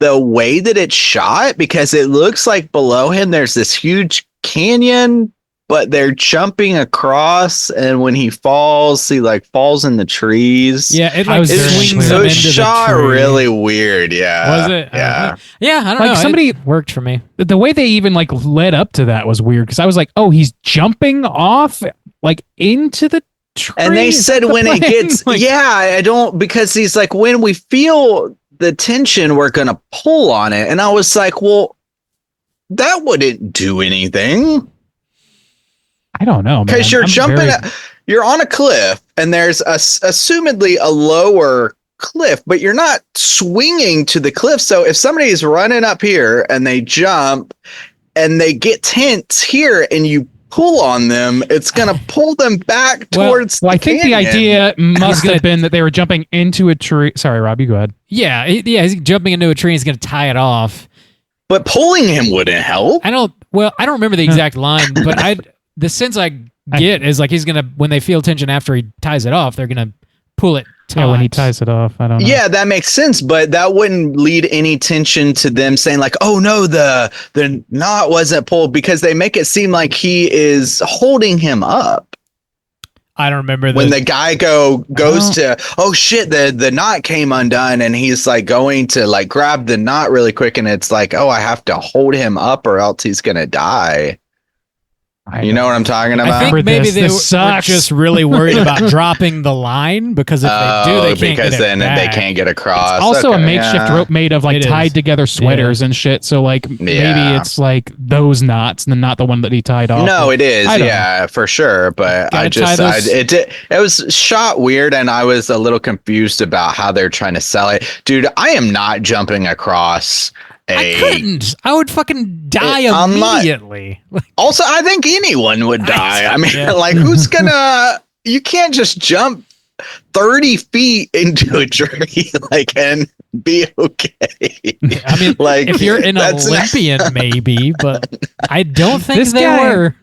way that it's shot, because it looks like below him there's this huge canyon, but they're jumping across, and when he falls, he like falls in the trees. Yeah, it like swings him into shot the tree. Really weird. Yeah, was it? Yeah, I don't know. Somebody it worked for me. The way they even like led up to that was weird because I was like, oh, he's jumping off like into the tree. And they said when it gets, I don't, because he's like, when we feel the tension, we're gonna pull on it, and I was like, well, that wouldn't do anything. I don't know, because you're you're on a cliff and there's assumedly a lower cliff, but you're not swinging to the cliff. So if somebody's running up here and they jump and they get tense here and you pull on them, it's going to pull them back towards I think the idea must have been that they were jumping into a tree. Sorry, Rob, you go ahead. Yeah, he's jumping into a tree and he's going to tie it off. But pulling him wouldn't help. I don't remember the exact line, but the sense I get is like he's gonna, when they feel tension after he ties it off, they're gonna pull it taut. Yeah, when he ties it off, I don't know. Yeah, that makes sense, but that wouldn't lead any tension to them saying like, oh no, the knot wasn't pulled, because they make it seem like he is holding him up. I don't remember when the guy goes to, oh shit, the knot came undone, and he's like going to like grab the knot really quick, and it's like, oh, I have to hold him up or else he's gonna die. You know what I'm talking about? I think For maybe this. they This were sucks. just really worried about dropping the line because if they do, they can't because get it then back. they can't get across. Also, a Okay, makeshift yeah. rope made of like It is. tied together sweaters and shit. So like maybe Yeah. it's like those knots and not the one that he tied off. No, it is, I don't yeah, for sure. But Gotta I just, tie those- it was shot weird, and I was a little confused about how they're trying to sell it. Dude, I am not jumping across I couldn't. I would fucking die I'm not- immediately. Also, I think anyone would die. I mean, Yeah. like, who's gonna? You can't just jump 30 feet into a tree, like, and be okay. I mean, like, if you're an that's- Olympian, maybe, but I don't think This they guy- were.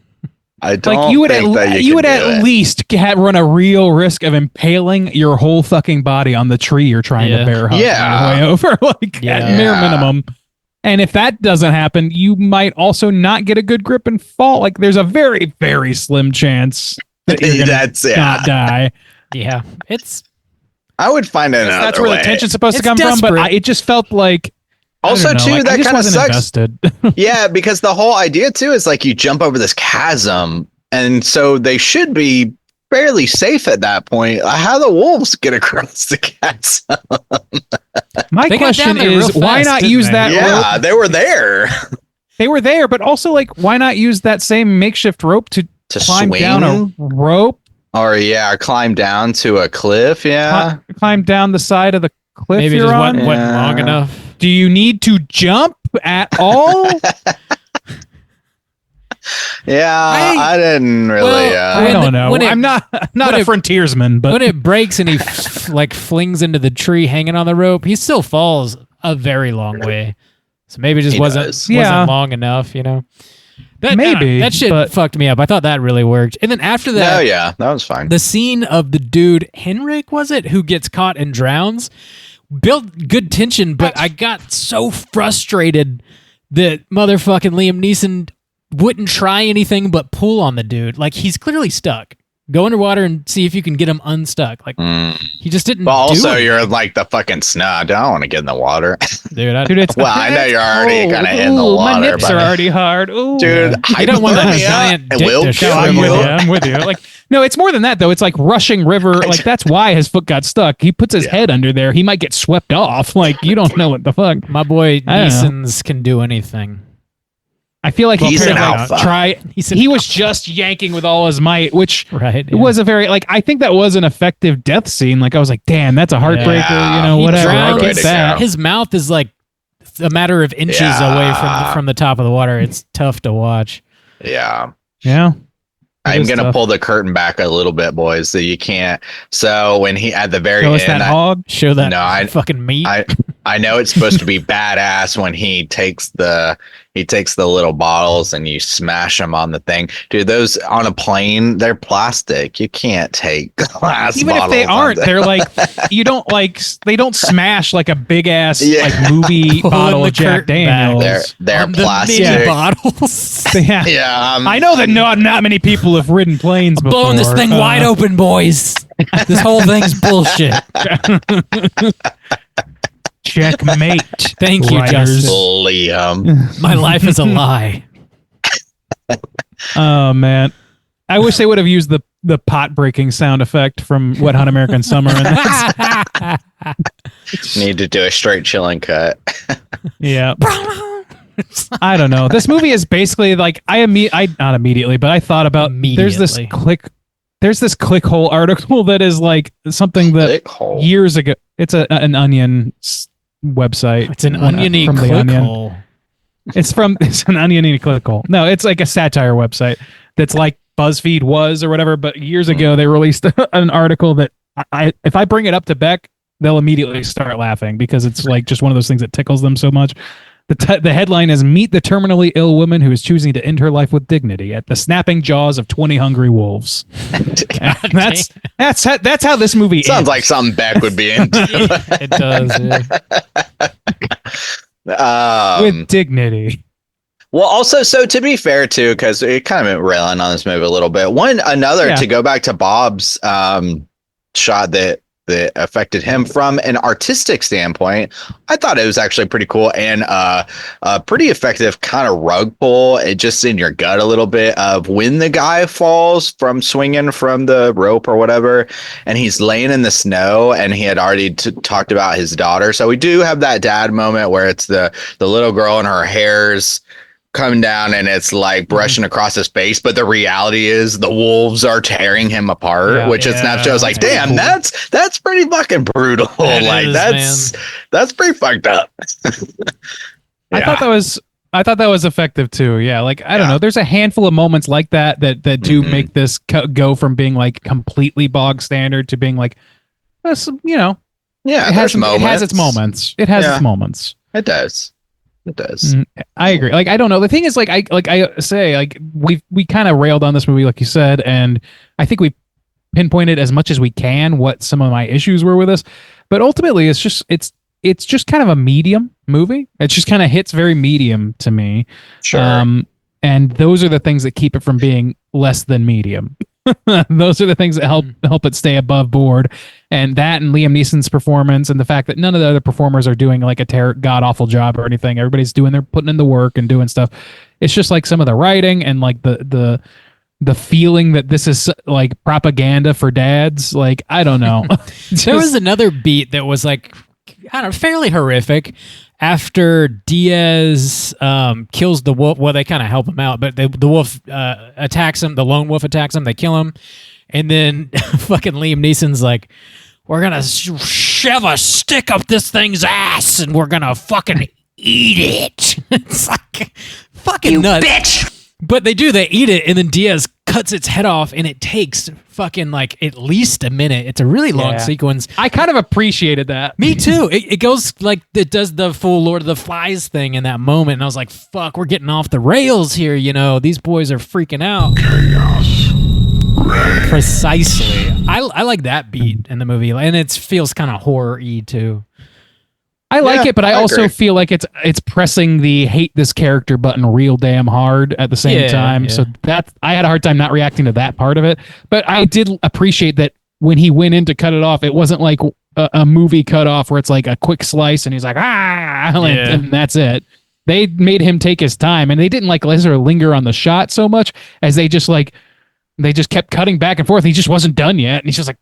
I don't Like you would think that you can would do at it. least run a real risk of impaling your whole fucking body on the tree you're trying Yeah. to bear hug Yeah. on your way over, like Yeah. at mere minimum. And if that doesn't happen, you might also not get a good grip and fall. Like there's a very, very slim chance that you're gonna That's not die. Yeah, it's I would find another That's where way. the tension's supposed to It's come from. But desperate. it just felt like I Also, don't know, too, like, I that just kind of wasn't sucks. invested. Yeah, because the whole idea too is like you jump over this chasm, and so they should be fairly safe at that point. How the wolves get across the chasm? My They got question down there is, real why fast, not didn't use they? that rope? Yeah, they were there They were there, but also like, why not use that same makeshift rope to to climb swing, down a rope? or climb down to a cliff. Yeah, Climb down the side of the cliff maybe it you're just on? wasn't Yeah. long enough. Do you need to jump at all? I didn't really. Well, I When don't the- know. when it- I'm not when a it- frontiersman, but When it breaks and he like flings into the tree hanging on the rope, he still falls a very long way. So maybe it just He wasn't does. Yeah. long enough, you know. That, Maybe, that shit but- fucked me up. I thought that really worked. And then after that, No, yeah, that was fine. the scene of the dude Henrik, was it, who gets caught and drowns, built good tension, but I got so frustrated that motherfucking Liam Neeson wouldn't try anything but pull on the dude. Like, he's clearly stuck. Go underwater and see if you can get him unstuck. Like, he just didn't But do also, it. you're like the fucking snot. I don't want to get in the water. Dude, it's Well, I know you're already kinda in the ooh, water, My nips but- are already hard. Ooh. Dude, You don't want that hypothermia giant dick will to kill show I'm you. with you. you. I'm with you. Like, no, it's more than that though. It's like rushing river. Like that's why his foot got stuck. He puts his head under there. He might get swept off. Like you don't know what the fuck. my boy I don't know. Neeson's can do anything. I feel like he He's could an have alpha. tried. He was just yanking with all his might, which Right. it was a very like I think that was an effective death scene. Like I was like, damn, that's a heartbreaker. Yeah. You know, He whatever. I drowns. get that. His mouth is like a matter of inches away from the top of the water. It's tough to watch. Yeah. Yeah. I'm is going to tough. pull the curtain back a little bit, boys, so you can't. So when he, at the very Show us end, that hog. Show that No, I- fucking meat. I know it's supposed to be badass when he takes the little bottles and you smash them on the thing. Dude, those on a plane, they're plastic. You can't take glass Even if bottles. they on aren't, them. they're like you don't like they don't smash like a big ass Yeah. like movie Pulling bottle the of Jack curtain back. Daniels. they're On the plastic. mini bottles. Yeah. Yeah, I know that not many people have ridden planes before. Blowing this thing wide open, boys. This whole thing's bullshit. Checkmate. Thank you, writers. Justin. Liam. My life is a lie. Oh man, I wish they would have used the pot breaking sound effect from Wet Hot American Summer. And that's, Need to do a straight chilling cut. yeah. I don't know. This movie is basically like I not immediately, but I thought about there's this clickhole article that is like something that Clickhole. years ago. It's an Onion website. It's an One- oniony from the Onion. clickhole. It's an oniony clickhole. No, it's like a satire website that's like BuzzFeed was or whatever. But years ago, they released an article that if I bring it up to Beck, they'll immediately start laughing because it's like just one of those things that tickles them so much. The headline is "Meet the terminally ill woman who is choosing to end her life with dignity at the snapping jaws of 20 hungry wolves." That's how this movie Sounds ends. like something Beck would be into. It does. Yeah. With dignity. Well, also, so to be fair too, because it kind of been railing on this movie a little bit. Yeah. To go back to Bob's shot that that affected him. From an artistic standpoint, I thought it was actually pretty cool and a pretty effective kind of rug pull. It just in your gut a little bit of when the guy falls from swinging from the rope or whatever, and he's laying in the snow, and he had already talked about his daughter. So we do have that dad moment where it's the little girl and her hair's coming down and it's like brushing across his face, but the reality is the wolves are tearing him apart, which is Snapchat. I was like, damn, that's pretty fucking brutal. That's pretty fucked up. I thought that was effective too. Yeah, like I don't know. There's a handful of moments like that do make this go from being like completely bog standard to being like, you know, it has its moments. It has its moments. It does. It does. I agree. Like, I don't know. The thing is, I say, like, we kind of railed on this movie, like you said, and I think we pinpointed as much as we can what some of my issues were with this. But ultimately, it's just kind of a medium movie. It just kind of hits very medium to me. Sure. And those are the things that keep it from being less than medium. Those are the things that help it stay above board, and that and Liam Neeson's performance and the fact that none of the other performers are doing like a god awful job or anything. Everybody's they're putting in the work and doing stuff. It's just like some of the writing and like the feeling that this is like propaganda for dads. Like, I don't know. There was another beat that was like, I don't know, fairly horrific. After Diaz kills the wolf, well, they kind of help him out, but the wolf attacks him. The lone wolf attacks him. They kill him, and then fucking Liam Neeson's like, "We're gonna shove a stick up this thing's ass, and we're gonna fucking eat it." It's like fucking You nuts, bitch! But they do. They eat it, and then Diaz cuts its head off, and it takes fucking like at least a minute. It's a really long sequence. I kind of appreciated that. Me too. It goes like it does the full Lord of the Flies thing in that moment, and I was like, "Fuck, we're getting off the rails here." You know, these boys are freaking out. Chaos. Precisely. I like that beat in the movie, and it feels kind of horror-y too. I like it, but I also feel like it's pressing the hate this character button real damn hard at the same time. Yeah. So I had a hard time not reacting to that part of it. But I did appreciate that when he went in to cut it off, it wasn't like a movie cut off where it's like a quick slice and he's like, and that's it. They made him take his time, and they didn't like linger on the shot so much as they just kept cutting back and forth. He just wasn't done yet. And he's just like,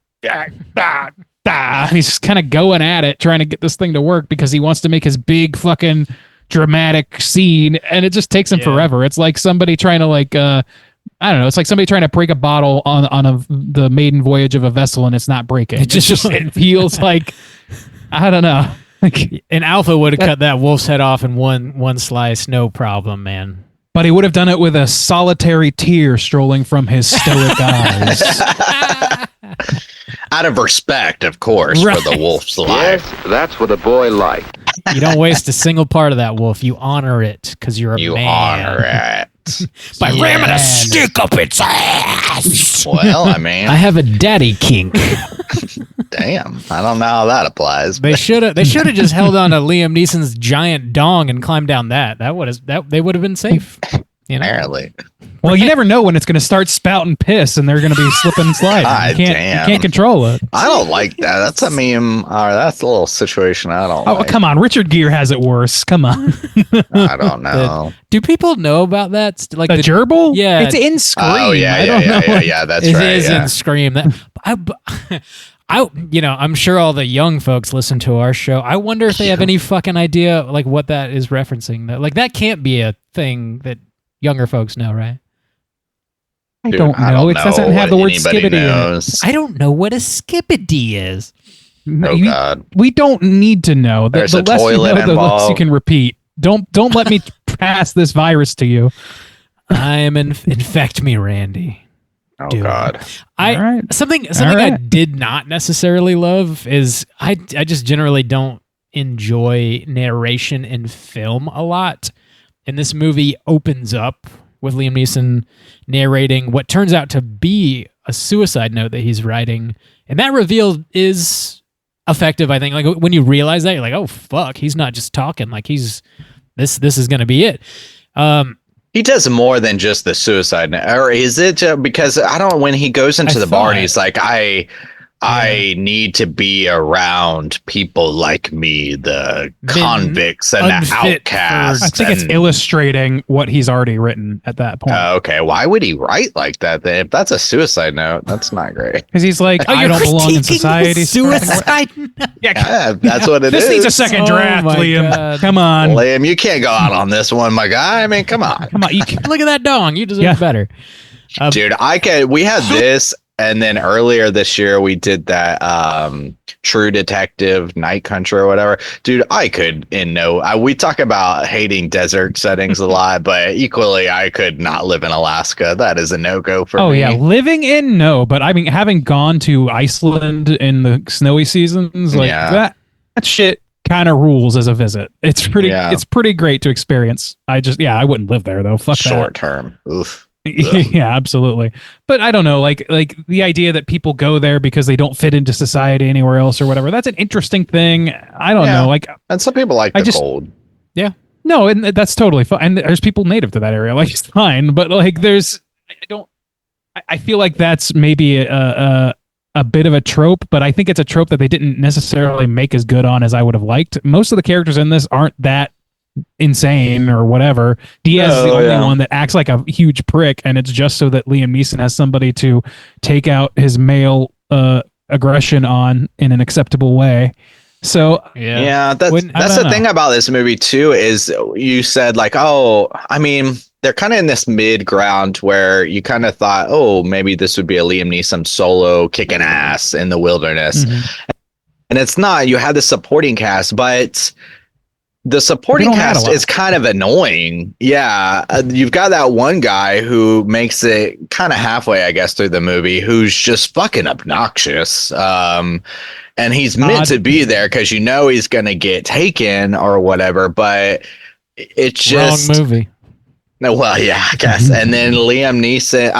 and he's just kind of going at it, trying to get this thing to work because he wants to make his big fucking dramatic scene, and it just takes him forever. It's like somebody trying to I don't know. It's like somebody trying to break a bottle on the maiden voyage of a vessel, and it's not breaking. It feels like, I don't know. And Alpha would have cut that wolf's head off in one slice, no problem, man. But he would have done it with a solitary tear strolling from his stoic eyes. Out of respect, of course, for the wolf's life. Yes, that's what a boy like. You don't waste a single part of that wolf. You honor it because you're a man. You honor it. By ramming a stick up its ass. Well, I mean, I have a daddy kink. Damn, I don't know how that applies. They should have just held on to Liam Neeson's giant dong and climbed down that. They would have been safe. You know? Apparently. Well, you never know when it's going to start spouting piss and they're going to be slipping and sliding. You can't control it. I don't like that. That's a meme. That's a little situation I don't like. Oh, come on. Richard Gere has it worse. Come on. I don't know. Do people know about that? Like the gerbil? Yeah. It's in Scream. Oh, yeah. I don't know. Yeah, that's right. It is in Scream. I'm sure all the young folks listen to our show. I wonder if they have any fucking idea like what that is referencing. Like that can't be a thing that younger folks know, right? I don't know. It doesn't have the word skibbity in it. I don't know what a skibbity is. God. We don't need to know. The less you know, the less you can repeat. Don't let me pass this virus to you. I am infect me, Randy. Oh, God. Something I did not necessarily love is I just generally don't enjoy narration in film a lot. And this movie opens up with Liam Neeson narrating what turns out to be a suicide note that he's writing. And that reveal is effective, I think. Like when you realize that, you're like, oh, fuck, he's not just talking. Like this is going to be it. He does more than just the suicide note. Or is it because I don't know when he goes into the bar and he's like, I I need to be around people like me, the convicts and the outcasts. I think it's illustrating what he's already written at that point. Okay, why would he write like that then? If that's a suicide note, that's not great. Because he's like, I don't belong in society. Suicide. Yeah, that's what it is. This needs a second draft, Liam. God. Come on. Liam, you can't go out on this one, my guy. I mean, come on. Come on. Look at that dong. You deserve better. Dude, we had this, and then earlier this year we did that True Detective Night Country or whatever. Dude, we talk about hating desert settings a lot, but equally I could not live in Alaska. That is a no-go for me. Oh yeah, living in but I mean having gone to Iceland in the snowy seasons, like that shit kind of rules as a visit. It's pretty great to experience. I wouldn't live there though. Fuck short term. Oof. Yeah, absolutely. But I don't know, like the idea that people go there because they don't fit into society anywhere else or whatever. That's an interesting thing. I don't know. Like, and some people like the cold. Yeah. No, and that's totally fine. And there's people native to that area. Like, it's fine. But like, I feel like that's maybe a bit of a trope, but I think it's a trope that they didn't necessarily make as good on as I would have liked. Most of the characters in this aren't that insane or whatever. Diaz is the only one that acts like a huge prick, and it's just so that Liam Neeson has somebody to take out his male aggression on in an acceptable way. So that's the thing about this movie too, is you said like, they're kind of in this mid ground where you kind of thought, maybe this would be a Liam Neeson solo kicking ass in the wilderness. And it's not. You have the supporting cast, but the supporting cast is kind of annoying. Yeah. You've got that one guy who makes it kind of halfway, I guess, through the movie, who's just fucking obnoxious. And he's meant to be there because he's going to get taken or whatever, but it's just wrong movie. No, well, yeah, I guess. And then Liam Neeson,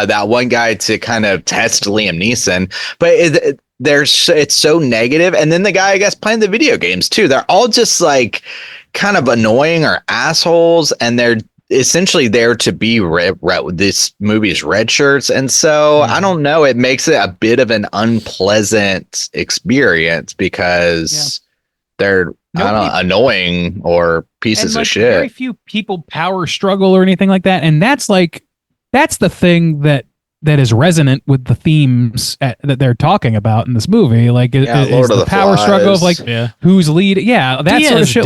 that one guy to kind of test Liam Neeson, but it's so negative. And then the guy, I guess, playing the video games too. They're all just like kind of annoying or assholes, and they're essentially there to be this movie's red shirts. And so I don't know, it makes it a bit of an unpleasant experience because they're annoying or pieces of shit. Very few people power struggle or anything like that, and that's the thing that is resonant with the themes that they're talking about in this movie. Like, is the power struggle of like who's lead? Yeah, that Diaz sort of shit.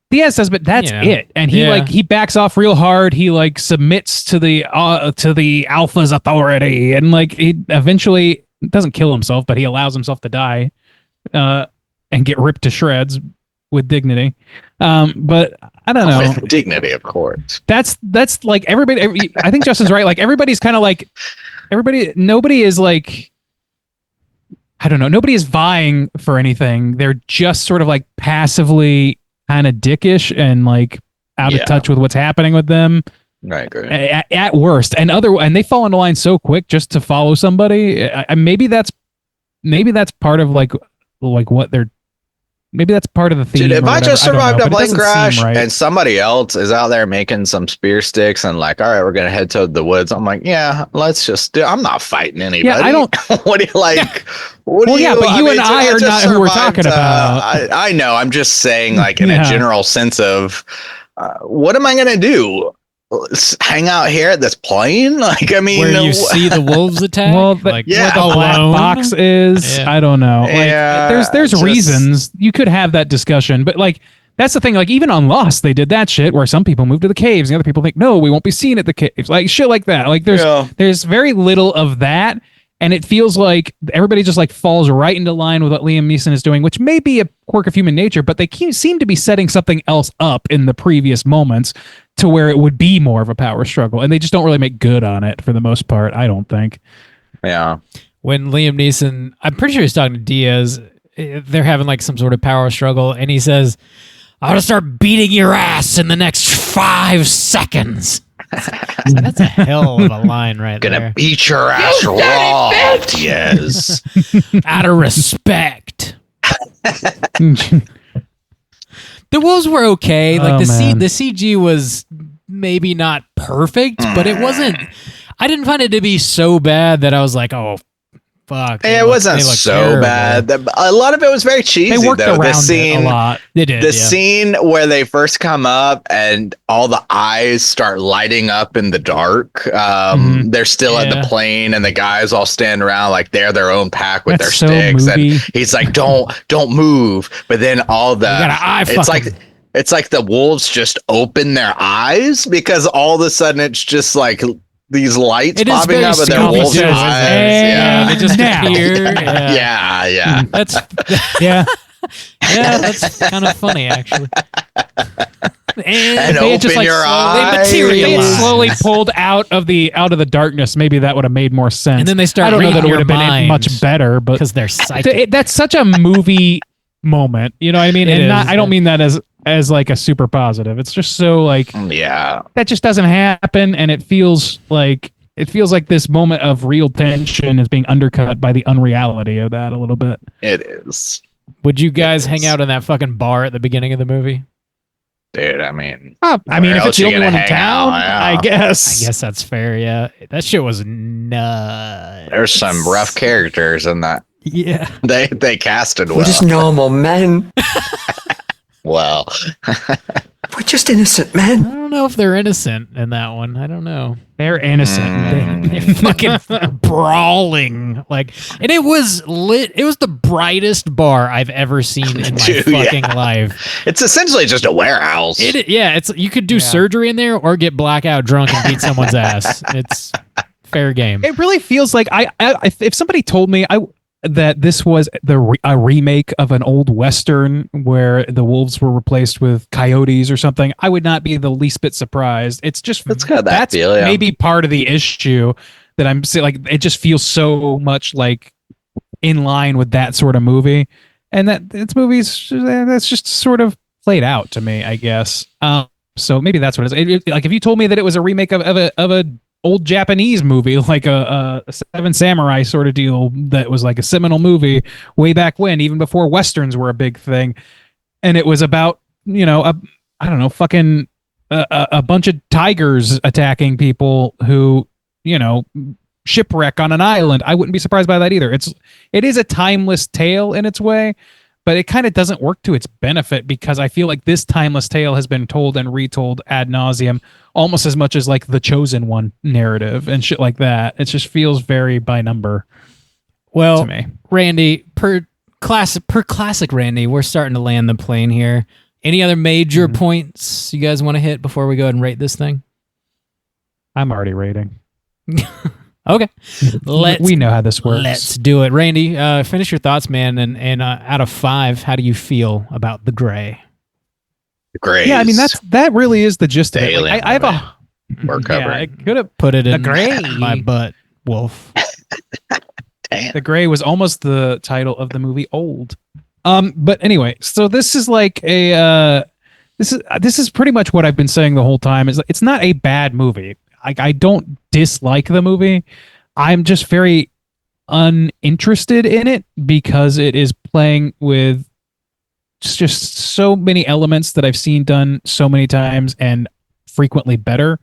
Diaz does, but that's it. And he backs off real hard. He like submits to the alpha's authority, and like he eventually doesn't kill himself, but he allows himself to die and get ripped to shreds with dignity. But I don't know. With dignity, of course. That's like everybody. I think Justin's right. Like everybody's kind of like nobody is like, I don't know. Nobody is vying for anything. They're just sort of like passively kind of dickish and like out of touch with what's happening with them. I agree. At worst, and they fall into line so quick just to follow somebody. Maybe that's part of like what they're. Maybe that's part of the theme. Dude, if I just survived a plane crash and somebody else is out there making some spear sticks and like, all right, we're gonna head to the woods. I'm like, yeah, let's just do. I'm not fighting anybody. Yeah, I don't. What do you like? Yeah. But you and I are not who we're talking about. I know. I'm just saying, like, in a general sense of, what am I gonna do? Hang out here at this plane? Like, I mean, where you see the wolves attack? Well, where the black box is, I don't know. Like, there's reasons you could have that discussion, but like that's the thing. Like even on Lost, they did that shit where some people moved to the caves, and other people think, no, we won't be seen at the caves, like shit like that. Like there's very little of that. And it feels like everybody just like falls right into line with what Liam Neeson is doing, which may be a quirk of human nature, but they seem to be setting something else up in the previous moments to where it would be more of a power struggle. And they just don't really make good on it for the most part, I don't think. Yeah. When Liam Neeson, I'm pretty sure he's talking to Diaz, they're having like some sort of power struggle, and he says, I'm going to start beating your ass in the next 5 seconds. That's a hell of a line right there. Gonna beat your ass raw, yes. Out of respect. The wolves were okay. Like the CG was maybe not perfect, but it wasn't. I didn't find it to be so bad that I was like, oh, fuck. It wasn't so terrible. bad. A lot of it was very cheesy. They worked though. around it a lot. They did. The scene where they first come up and all the eyes start lighting up in the dark. They're still at the plane, and the guys all stand around like they're their own pack with That's their so sticks. movie. And he's like, "Don't move!" But then all the it's like the wolves just open their eyes because all of a sudden it's just like these lights popping up with their wolves' eyes. Yeah, they just appear. Yeah. That's that's kind of funny actually. And they open just, like, your slowly eyes. They materialize. had slowly pulled out of the darkness. Maybe that would have made more sense. And then they start I don't know that it reading would have your been mind much better, but because they're psychic. that's such a movie moment. You know what I mean? It And is. I don't mean that as like a super positive. It's just so like that just doesn't happen, and it feels like this moment of real tension is being undercut by the unreality of that a little bit. It is. Would you guys hang out in that fucking bar at the beginning of the movie? Dude, I mean, If it's the only one in town, I guess. I guess that's fair. Yeah, that shit was nuts. There's some rough characters in that. Yeah, they casted well. We're just normal men. Well, We're just innocent men. I don't know if they're innocent in that one. I don't know. They're innocent. They're fucking brawling and it was lit. It was the brightest bar I've ever seen in my fucking life. It's essentially just a warehouse. It's you could do surgery in there or get blackout drunk and beat someone's ass. It's fair game. It really feels like if somebody told me that this was a remake of an old Western where the wolves were replaced with coyotes or something, I would not be the least bit surprised. It's just that's feel, yeah. maybe part of the issue that I'm saying. Like, it just feels so much like in line with that sort of movie, and that it's movies that's just sort of played out to me, I guess. So maybe that's what it is. Like, if you told me that it was a remake of a old Japanese movie, like a Seven Samurai sort of deal, that was like a seminal movie way back when, even before Westerns were a big thing, and it was about, a bunch of tigers attacking people who, shipwreck on an island, I wouldn't be surprised by that either. It is a timeless tale in its way, but it kind of doesn't work to its benefit, because I feel like this timeless tale has been told and retold ad nauseum, almost as much as like the Chosen One narrative and shit like that. It just feels very by number. Well, to me. Randy, per classic Randy, we're starting to land the plane here. Any other major points you guys want to hit before we go ahead and rate this thing? I'm already rating. Okay, we know how this works. Let's do it, Randy. Finish your thoughts, man. And out of 5, how do you feel about The Gray? The Gray. Yeah, I mean that really is the gist of it. Like, I have we're covering. I could have put it in The Gray. my butt, Wolf. Damn. The Gray was almost the title of the movie Old. But anyway, so this is like this is pretty much what I've been saying the whole time. Is it's not a bad movie. I don't dislike the movie. I'm just very uninterested in it because it is playing with just so many elements that I've seen done so many times and frequently better.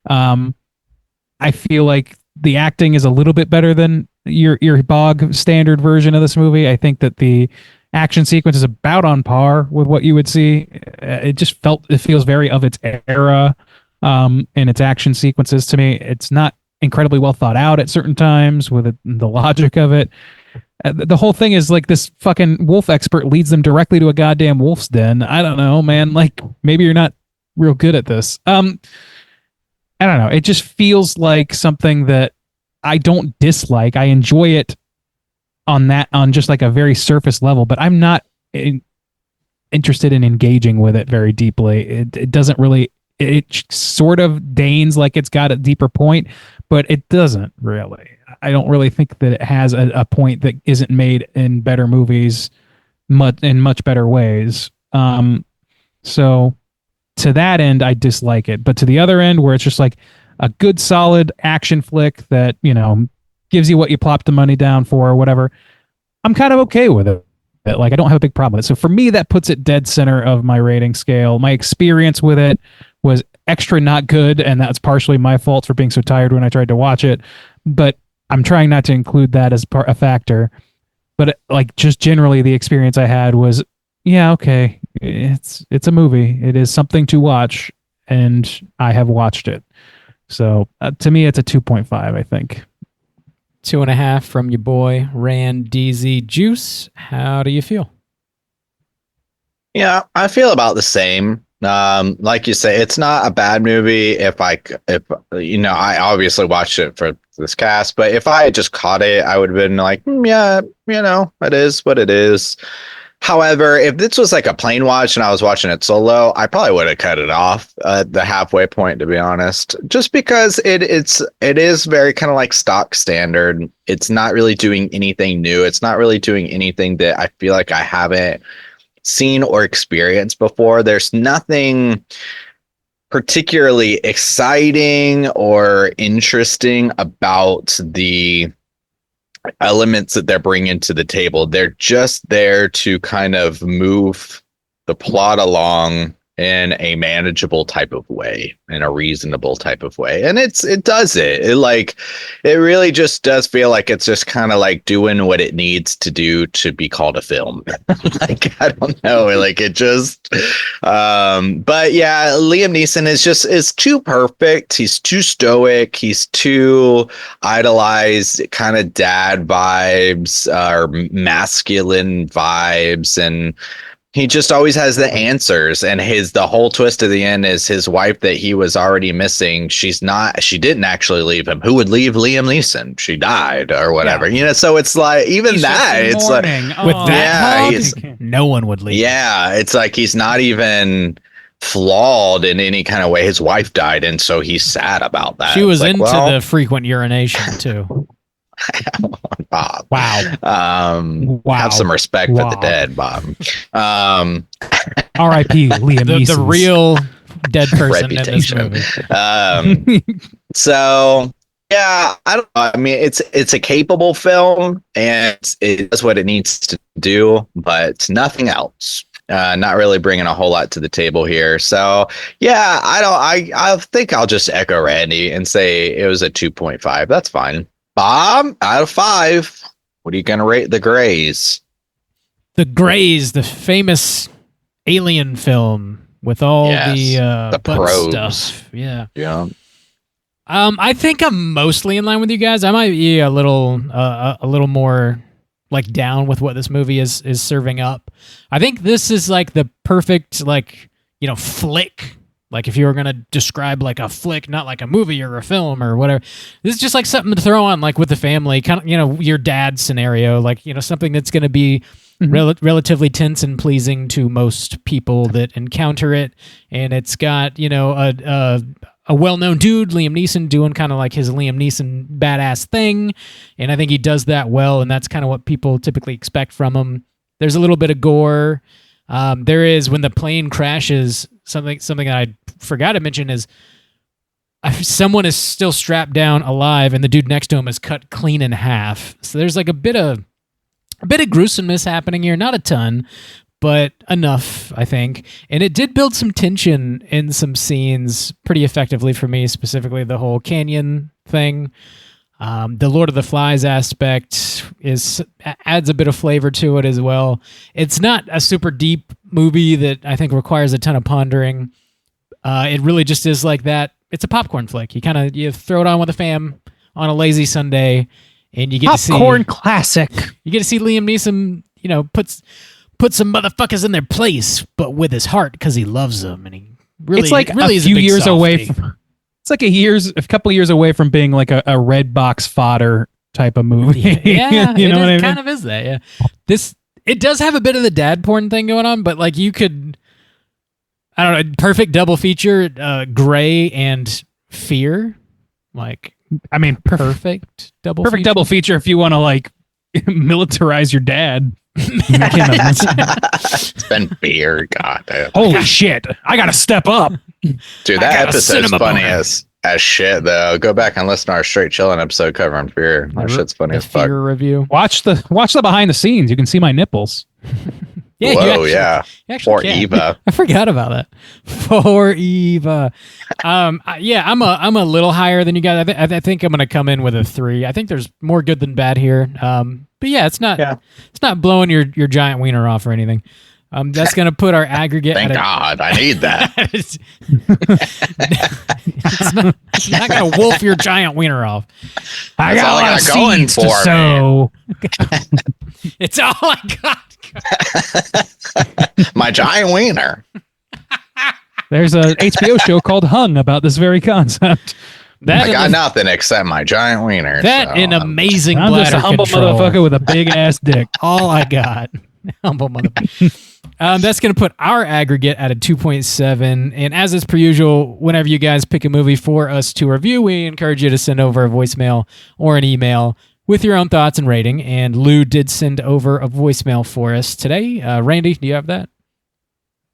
I feel like the acting is a little bit better than your bog standard version of this movie. I think that the action sequence is about on par with what you would see. It feels very of its era. In its action sequences to me. It's not incredibly well thought out at certain times with the logic of it. The whole thing is like this fucking wolf expert leads them directly to a goddamn wolf's den. I don't know, man. Like, maybe you're not real good at this. I don't know. It just feels like something that I don't dislike. I enjoy it on just like a very surface level, but I'm not interested in engaging with it very deeply. It doesn't really. It sort of deigns like it's got a deeper point, but it doesn't really. I don't really think that it has a point that isn't made in better movies, in much better ways. So to that end, I dislike it. But to the other end, where it's just like a good, solid action flick that, gives you what you plopped the money down for or whatever, I'm kind of okay with it. Like, I don't have a big problem with it. So for me, that puts it dead center of my rating scale. My experience with it was extra not good, and that's partially my fault for being so tired when I tried to watch it. But I'm trying not to include that as a factor, but like just generally the experience I had was, yeah, okay, it's a movie. It is something to watch, and I have watched it. So to me, it's a 2.5, I think. 2.5 from your boy Rand DZ Juice. How do you feel? Yeah, I feel about the same. Like you say, it's not a bad movie. If I obviously watched it for this cast, but if I had just caught it, I would have been like, yeah, it is what it is. However, if this was like a plane watch and I was watching it solo, I probably would have cut it off at the halfway point, to be honest, just because it is very kind of like stock standard. It's not really doing anything new. It's not really doing anything that I feel like I haven't seen or experienced before. There's nothing particularly exciting or interesting about the elements that they're bringing to the table. They're just there to kind of move the plot along in a manageable type of way, in a reasonable type of way. And it does it. It really just does feel like it's just kind of like doing what it needs to do to be called a film. Like, I don't know. Like it just, but yeah, Liam Neeson is too perfect. He's too stoic. He's too idolized kind of dad vibes or masculine vibes. And he just always has the answers, and the whole twist of the end is his wife that he was already missing. She didn't actually leave him. Who would leave Liam Neeson? She died or whatever, so it's like, even He's that, it's mourning. like, With that hug, no one would leave. yeah, it's like, he's not even flawed in any kind of way. His wife died, and so he's sad about that. She was into the frequent urination too. Bob. Wow. Have some respect for the dead, Bob. R.I.P. Liam Neeson. The real dead person in this movie. So yeah, I don't know. I mean, it's a capable film, and it does what it needs to do, but nothing else. Not really bringing a whole lot to the table here. So yeah, I think I'll just echo Randy and say it was a 2.5. That's fine. Bob, out of 5, what are you going to rate The Greys? The Greys, the famous alien film with all the butt pros stuff. Yeah. Yeah. I think I'm mostly in line with you guys. I might be a little more like down with what this movie is serving up. I think this is like the perfect flick. Like if you were gonna describe like a flick, not like a movie or a film or whatever, this is just like something to throw on like with the family, kind of your dad scenario, like something that's gonna be relatively tense and pleasing to most people that encounter it, and it's got a well-known dude, Liam Neeson, doing kind of like his Liam Neeson badass thing, and I think he does that well, and that's kind of what people typically expect from him. There's a little bit of gore. There is, when the plane crashes, something that I forgot to mention is someone is still strapped down alive, and the dude next to him is cut clean in half. So there's like a bit of gruesomeness happening here. Not a ton, but enough, I think. And it did build some tension in some scenes pretty effectively for me, specifically the whole canyon thing. The Lord of the Flies aspect adds a bit of flavor to it as well. It's not a super deep movie that I think requires a ton of pondering. It really just is like that. It's a popcorn flick. You throw it on with a fam on a lazy Sunday, and you get popcorn classic. You get to see Liam Neeson, put some motherfuckers in their place, but with his heart because he loves them, and he really, it's like really a is few a big years softy. away. It's like a couple of years away from being like a red box fodder type of movie. Yeah, you know what I mean? Kind of is that. Yeah, it does have a bit of the dad porn thing going on, but like you could, I don't know, perfect double feature, Gray and Fear. Like, I mean, perfect double feature if you want to like militarize your dad. It's been beer. God damn. Holy shit! I gotta step up, dude. That episode's funny as shit, though. Go back and listen to our Straight Chillin' episode covering Fear. That shit's funny as fuck. Fear review. Watch the behind the scenes. You can see my nipples. Yeah, Whoa, yeah. you actually For can. Eva. I forgot about that. For Eva. Yeah, I'm a little higher than you guys. I think I'm going to come in with a 3. I think there's more good than bad here. But yeah, it's not blowing your giant wiener off or anything. That's going to put our aggregate. Thank God, I need that. it's not going to wolf your giant wiener off. That's all I got going for me. So It's all I got. My giant wiener. there's a HBO show called Hung about this very concept. I got nothing except my giant wiener. That an amazing I'm bladder just a humble control. motherfucker with a big ass dick. All I got. Humble motherfucker. That's going to put our aggregate at a 2.7. And as is per usual, whenever you guys pick a movie for us to review, we encourage you to send over a voicemail or an email with your own thoughts and rating. And Lou did send over a voicemail for us today. Randy, do you have that?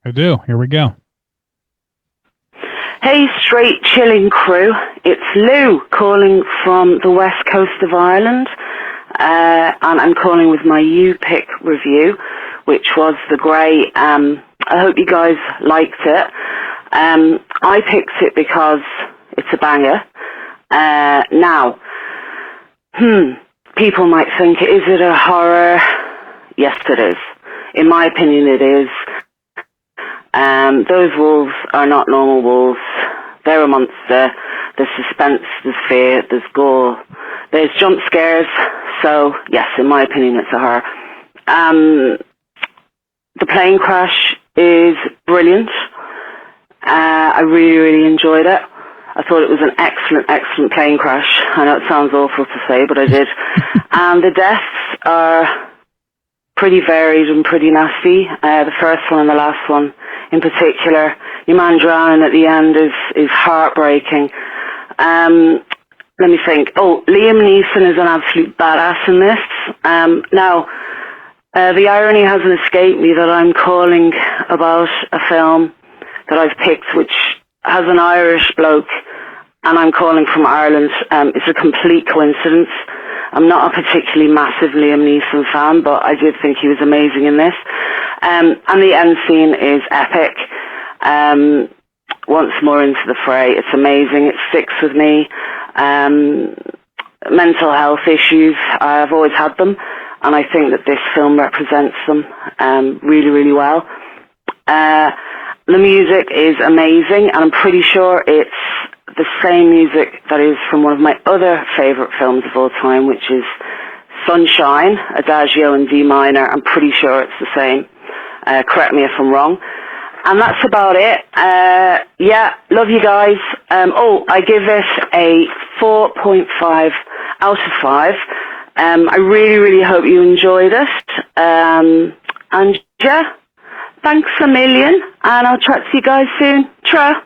I do. Here we go. Hey, straight chilling crew. It's Lou calling from the west coast of Ireland. And I'm calling with my U-Pick review, which was The Grey. I hope you guys liked it. I picked it because it's a banger. Now, people might think, is it a horror? Yes, it is. In my opinion, it is. Those wolves are not normal wolves. They're a monster. There's suspense, there's fear, there's gore, there's jump scares. So, yes, in my opinion, it's a horror. The plane crash is brilliant. I really, really enjoyed it. I thought it was an excellent, excellent plane crash. I know it sounds awful to say, but I did. And the deaths are pretty varied and pretty nasty. The first one and the last one in particular. Your man drowning at the end is heartbreaking. Let me think. Oh, Liam Neeson is an absolute badass in this. Now, the irony hasn't escaped me that I'm calling about a film that I've picked which has an Irish bloke, and I'm calling from Ireland. It's a complete coincidence. I'm not a particularly massive Liam Neeson fan, but I did think he was amazing in this. And the end scene is epic. Once more into the fray, it's amazing. It sticks with me. Mental health issues, I've always had them, and I think that this film represents them really, really well. The music is amazing, and I'm pretty sure it's the same music that is from one of my other favourite films of all time, which is Sunshine, Adagio in D minor. I'm pretty sure it's the same. Correct me if I'm wrong. And that's about it. Yeah, love you guys. I give this a 4.5 out of 5. I really, really hope you enjoyed it. And yeah, thanks a million, and I'll chat to you guys soon. Tra.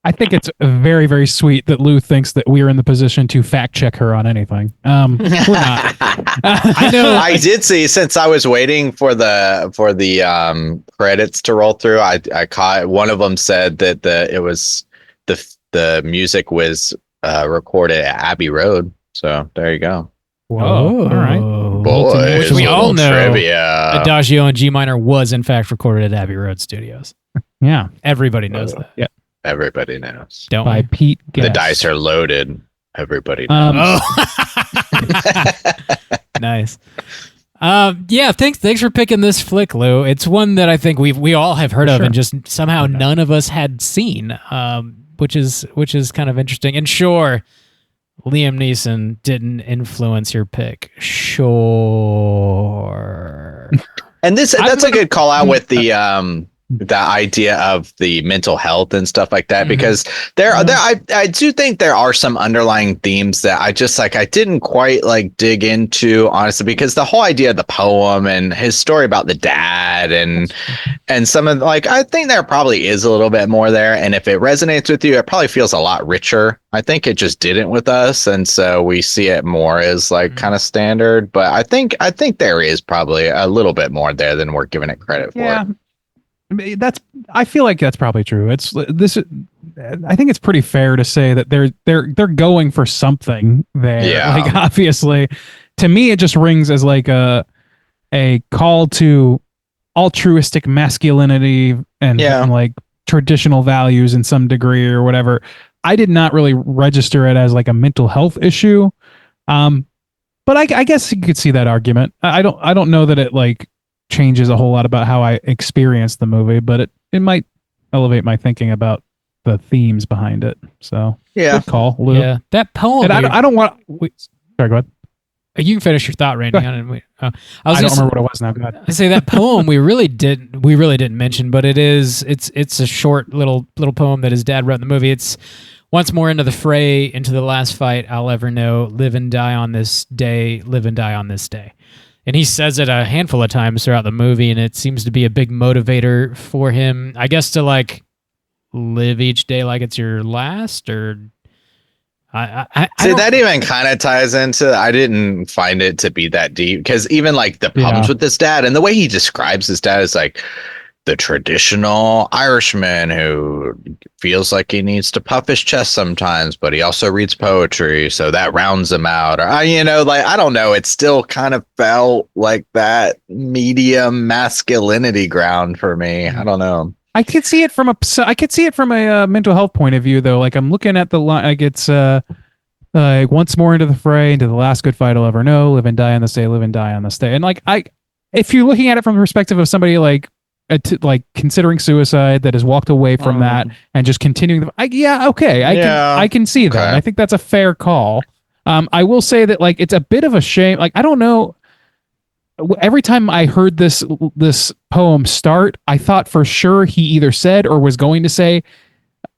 I think it's very, very sweet that Lou thinks that we are in the position to fact check her on anything. We're not. I know. I did see, since I was waiting for the credits to roll through, I caught one of them said that the music was recorded at Abbey Road. So there you go. Whoa, all right. Boy, which we all know. Trivia. Adagio in G minor was in fact recorded at Abbey Road Studios. Yeah, everybody knows that. Yeah, everybody knows. Don't by we? Pete Guest. The dice are loaded. Everybody knows. Nice. Yeah, thanks for picking this flick, Lou. It's one that I think we all have heard of, and just somehow none of us had seen, which is kind of interesting. And sure, Liam Neeson didn't influence your pick. Sure. And that's a good call out with the idea of the mental health and stuff like that, because I do think there are some underlying themes that I didn't quite dig into, honestly, because the whole idea of the poem and his story about the dad and some of I think there probably is a little bit more there, and if it resonates with you, it probably feels a lot richer. I think it just didn't with us, and so we see it more as kind of standard, but I think there is probably a little bit more there than we're giving it credit for. Yeah. I feel like that's probably true. I think it's pretty fair to say that they're going for something there. Yeah. Obviously, to me, it just rings as a call to altruistic masculinity and like traditional values in some degree or whatever. I did not really register it as like a mental health issue. But I guess you could see that argument. I don't know that it like changes a whole lot about how I experience the movie, but it might elevate my thinking about the themes behind it. So good call, Lou. Yeah, that poem. And I don't want. Sorry, go ahead. You can finish your thought, Randy. I don't remember what it was now. Go ahead. I say that poem we really didn't mention, but it's a short little poem that his dad wrote in the movie. It's once more into the fray, into the last fight I'll ever know. Live and die on this day. Live and die on this day. And he says it a handful of times throughout the movie, and it seems to be a big motivator for him, I guess, to like live each day like it's your last, or I see that even kind of ties into. I didn't find it to be that deep because even like the problems with this dad and the way he describes his dad is like the traditional Irishman who feels like he needs to puff his chest sometimes, but he also reads poetry, so that rounds him out. Or like I don't know. It still kind of felt like that medium masculinity ground for me. I don't know. I could see it from a mental health point of view, though. Like I'm looking at the line, like it's like once more into the fray, into the last good fight I'll ever know. Live and die on this day. Live and die on this day. And like if you're looking at it from the perspective of somebody like considering suicide that has walked away from that and just continuing, I can see that. Okay. I think that's a fair call. I will say that like it's a bit of a shame. Like I don't know. Every time I heard this poem start, I thought for sure he either said or was going to say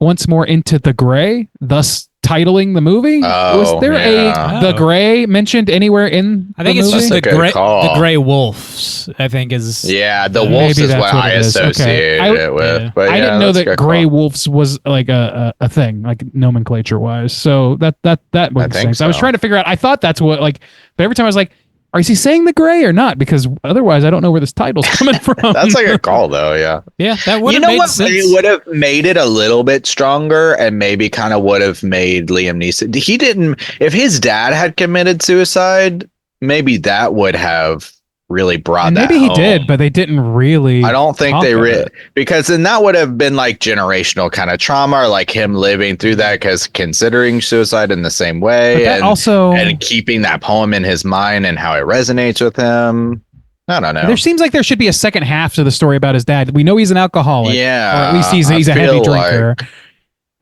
once more into the gray, thus titling the movie. Was there the gray mentioned anywhere in I think the it's movie? just the gray wolves, I think is. Yeah, the wolves is what I associate it with. Yeah. But I didn't know that gray call. wolves was like a thing, like nomenclature wise. So that makes sense. So. I was trying to figure out, I thought that's what but every time I was like, is he saying the gray or not? Because otherwise, I don't know where this title's coming from. That's like a call, though. Yeah. Yeah, that would have made sense. It would have made it a little bit stronger, and maybe kind of would have made Liam Neeson. He didn't. If his dad had committed suicide, maybe that would have really brought that. Maybe he home. did, but they didn't really. I don't think they really, because then that would have been like generational kind of trauma, or like him living through that, because considering suicide in the same way, and keeping that poem in his mind and how it resonates with him. I don't know. There seems like there should be a second half to the story about his dad. We know he's an alcoholic, or at least he's a heavy drinker,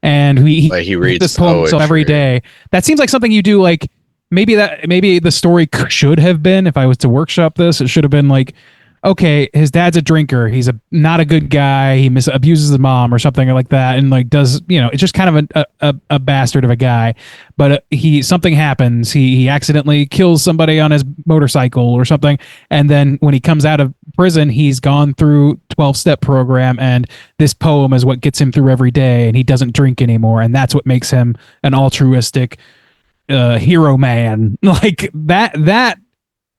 and he reads this poem every day. That seems like something you do, like. Maybe the story should have been, if I was to workshop this, it should have been like, okay, his dad's a drinker. He's not a good guy. He abuses his mom or something like that. And like it's just kind of a bastard of a guy, but something happens. He accidentally kills somebody on his motorcycle or something. And then when he comes out of prison, he's gone through 12-step program. And this poem is what gets him through every day. And he doesn't drink anymore. And that's what makes him an altruistic hero man. Like that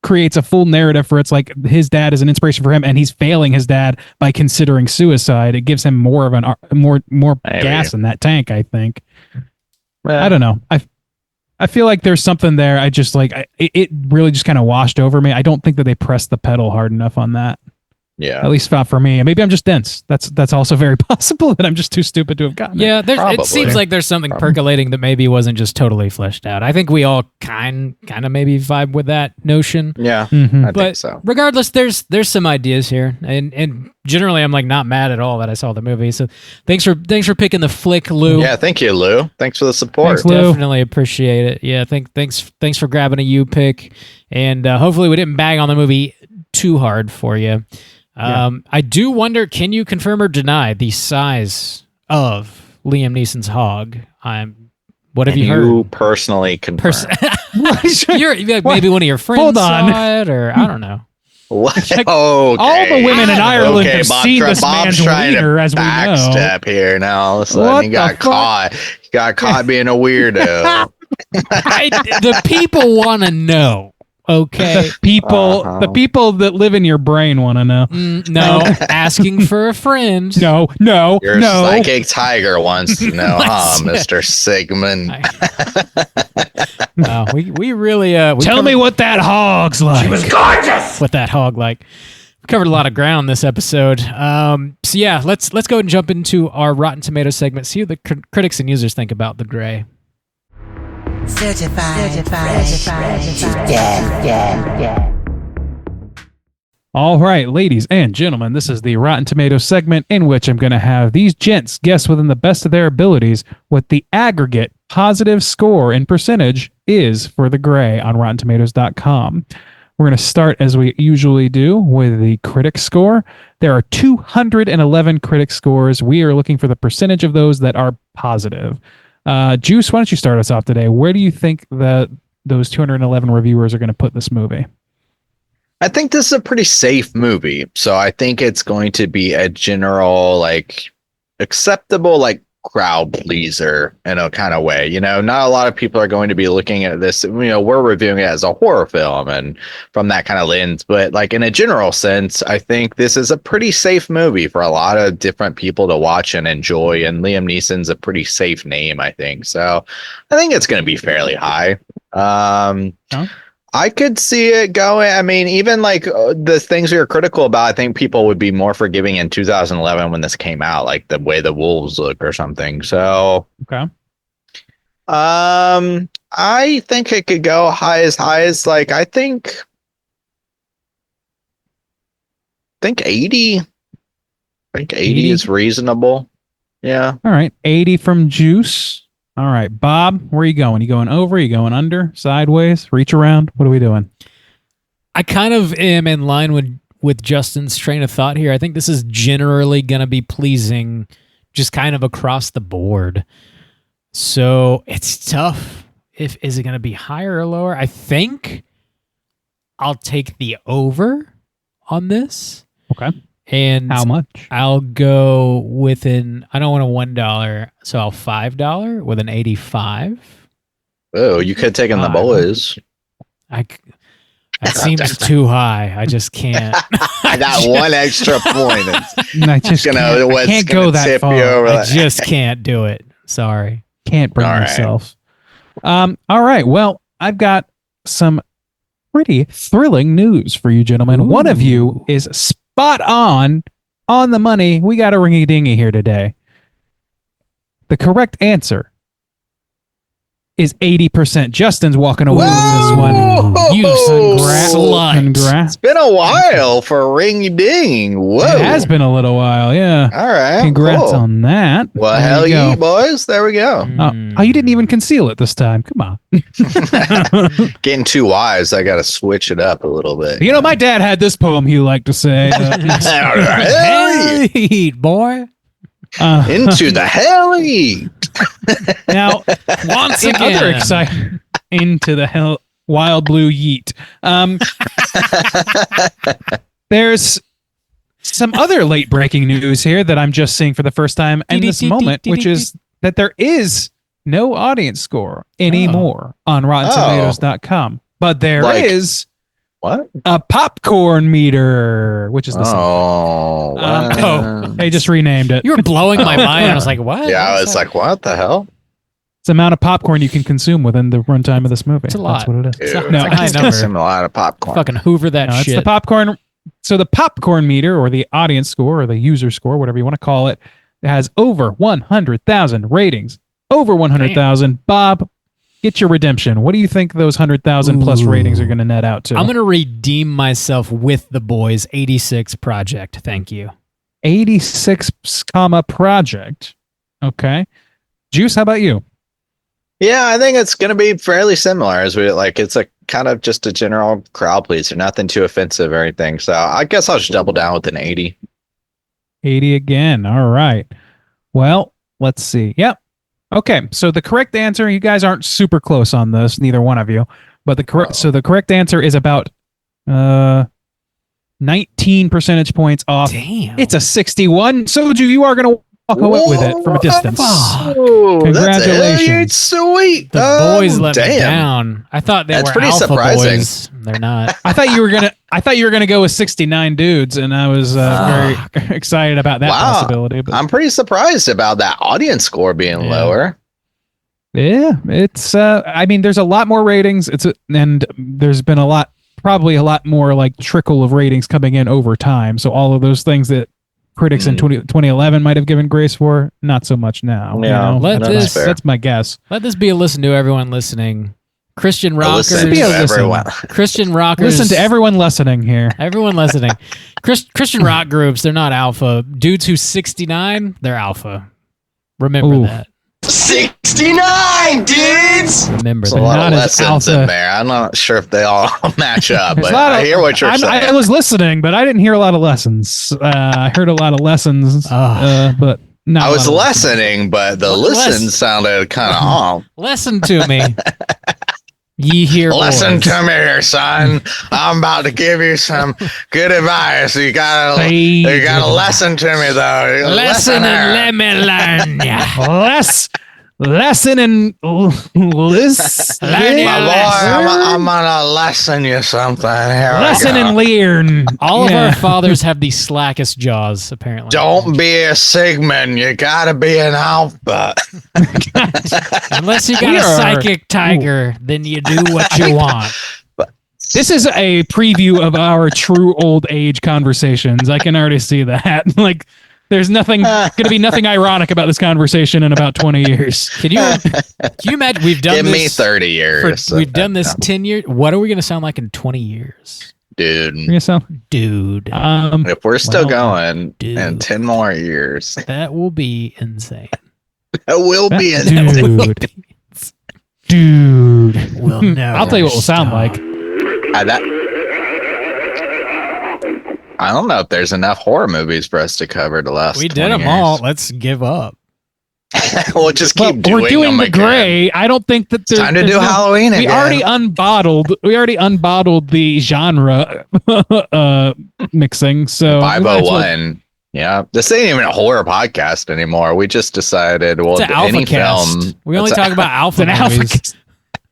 creates a full narrative for it's like his dad is an inspiration for him, and he's failing his dad by considering suicide. It gives him more of more gas in that tank, I think. I don't know. I feel like there's something there. I just like it really just kind of washed over me. I don't think that they pressed the pedal hard enough on that. Yeah. At least for me. And maybe I'm just dense. That's also very possible that I'm just too stupid to have gotten it. Yeah, it seems like there's something percolating that maybe wasn't just totally fleshed out. I think we all kind of maybe vibe with that notion. Yeah, I think so. Regardless, there's some ideas here. And generally I'm like not mad at all that I saw the movie. So thanks for picking the flick, Lou. Yeah, thank you, Lou. Thanks for the support. Thanks, Lou. Definitely appreciate it. Yeah, thanks for grabbing a U pick. And hopefully we didn't bag on the movie too hard for you. I do wonder, can you confirm or deny the size of Liam Neeson's hog? What have you heard? You personally confirm. You're maybe one of your friends saw it, or I don't know. What? Like, all the women in Ireland have seen this man's wiener, as we know. Backstep here now. All of a sudden, he got caught. He got caught being a weirdo. The people want to know. Okay. The people that live in your brain want to know. No, asking for a friend. No. Your psychic tiger wants to know, Mr. Sigmund. We really tell me what that hog's like. She was gorgeous. What that hog like. We covered a lot of ground this episode. So yeah, let's go ahead and jump into our Rotten Tomatoes segment. See what the critics and users think about The Grey. Certified. All right, ladies and gentlemen, this is the Rotten Tomatoes segment in which I'm going to have these gents guess within the best of their abilities what the aggregate positive score in percentage is for The Grey on RottenTomatoes.com. We're going to start, as we usually do, with the critic score. There are 211 critic scores. We are looking for the percentage of those that are positive. Juice, why don't you start us off today? Where do you think that those 211 reviewers are going to put this movie? I think this is a pretty safe movie. So I think it's going to be a general, like, acceptable, like, crowd pleaser in a kind of way. You know, not a lot of people are going to be looking at this. You know, we're reviewing it as a horror film and from that kind of lens. But like in a general sense, I think this is a pretty safe movie for a lot of different people to watch and enjoy. And Liam Neeson's a pretty safe name, I think. So I think it's going to be fairly high. I could see it going. I mean, even like the things we were critical about, I think people would be more forgiving in 2011 when this came out, like the way the wolves look or something. So, okay. I think it could go high as like, I think 80. I think 80 is reasonable. Yeah. All right. 80 from Juice. All right, Bob, where are you going? You going over? You going under? Sideways? Reach around? What are we doing? I kind of am in line with Justin's train of thought here. I think this is generally going to be pleasing just kind of across the board. So it's tough. Is it going to be higher or lower? I think I'll take the over on this. Okay. And how much? I'll go with I don't want a $1, so I'll $5 with an 85. Oh, you could take in the boys. That seems too high. I just can't. I got one extra point. I just can't go that far. I just can't do it. Sorry. Can't bring myself. All right. Well, I've got some pretty thrilling news for you, gentlemen. Ooh. One of you is spot on the money. We got a ringy-dingy here today. The correct answer is 80%. Justin's walking away with this one. Congrats. It's been a while for ringy-ding. Whoa. It has been a little while, yeah. All right. Congrats on that. Well, hell yeah, boys. There we go. Oh, you didn't even conceal it this time. Come on. Getting too wise. I got to switch it up a little bit. You know, my dad had this poem he liked to say. Hell yeah, boy. Into the hell heat. Now, once again, other exciting into the hell wild blue yeet. There's some other late breaking news here that I'm just seeing for the first time in this moment, which is that there is no audience score anymore on RottenTomatoes.com, but there is. What? A popcorn meter, which is the same. They just renamed it. You were blowing my mind. I was like, what? Yeah, I was like, what the hell? It's the amount of popcorn you can consume within the runtime of this movie. It's a lot. That's what it is. Dude, I consume a lot of popcorn. Fucking hoover that shit. It's the popcorn. So the popcorn meter, or the audience score, or the user score, whatever you want to call it, has over 100,000 ratings. Over 100,000. Bob, get your redemption. What do you think those 100,000 plus ratings are going to net out to? I'm going to redeem myself with the boys. 86 project. Thank you. 86, project. Okay. Juice, how about you? Yeah, I think it's going to be fairly similar as we like. It's a kind of just a general crowd pleaser, nothing too offensive or anything. So I guess I'll just double down with an 80. 80 again. All right. Well, let's see. Yep. Okay, so the correct answer, you guys aren't super close on this, neither one of you, but the correct answer is about 19 percentage points off. Damn. It's a 61. Soju, you are going to walk away with it from a distance. Congratulations. Sweet. The boys let me down. I thought they were pretty alpha surprising. boys. They're not. I thought you were gonna go with 69 dudes, and I was very excited about that possibility. But I'm pretty surprised about that audience score being lower. Yeah, it's. I mean, there's a lot more ratings. And there's been a lot probably a lot more like trickle of ratings coming in over time. So all of those things that critics in 2011 might have given grace for, not so much now. Yeah, that's my guess. Let this be a listen to everyone listening. Christian rockers. Listen to everyone. Christian rockers. Listen to everyone listening here. Everyone listening. Christian rock groups, they're not alpha. Dudes who's 69, they're alpha. Remember that. 69 dudes. Remember There's that. a lot of Not as lessons alpha. in there. I'm not sure if they all match up, There's but a lot I of- hear what you're saying. I was listening, but I didn't hear a lot of lessons. I heard a lot of lessons, but not. I a was lot of lessons. listening, but the listen sounded kind of off. Listen to me. Ye hear Listen boys. to me here, son. I'm about to give you some good advice. You gotta listen to me though. Listen and let me learn ya. Lesson and listen. My boy, I'm gonna lesson you something. Here Lesson and learn. All of our fathers have the slackest jaws, apparently. Don't be a Sigmund. You gotta be an alpha. Unless you got a psychic tiger, then you do what you want. This is a preview of our true old age conversations. I can already see that. Like, there's going to be nothing ironic about this conversation in about 20 years. Can you imagine? We've done Give this me 30 years. we've done this 10 years. What are we going to sound like in 20 years? Dude. Dude. If we're still going in 10 more years, that will be insane. That will be insane. Dude. We'll never I'll tell you what we'll sound like. I don't know if there's enough horror movies for us to cover the last. We did them all. Let's give up. We'll just keep doing We're doing them the again. Gray. I don't think that there's time to there's do Halloween We again. already unbottled the genre mixing. So 501. Yeah, this ain't even a horror podcast anymore. We just decided, well, It's an alpha any cast. film. We only talk about alpha movies.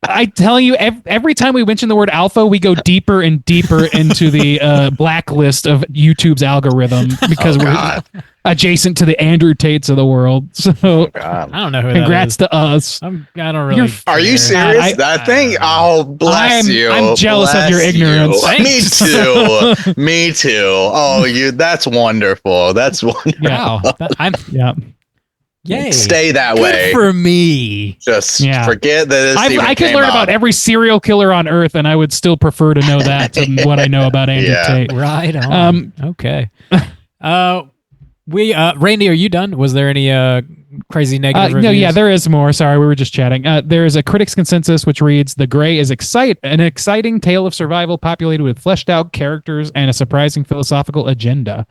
I tell you, every time we mention the word alpha, we go deeper and deeper into the blacklist of YouTube's algorithm because we're adjacent to the Andrew Tates of the world. So I don't know who congrats that is. to us. I don't really. Are you serious? That thing? Oh, bless you. I'm jealous of your ignorance. Me too. Me too. Oh, that's wonderful. That's wonderful. Wow. Yeah. Yay. Stay that Good way. for me. Just forget that I could learn about every serial killer on Earth, and I would still prefer to know that than what I know about Andrew Tate. Right on. Okay. Randy, are you done? Was there any crazy negative reviews? No, yeah, there is more. Sorry, we were just chatting. There is a critics' consensus which reads, "The Gray is an exciting tale of survival populated with fleshed-out characters and a surprising philosophical agenda."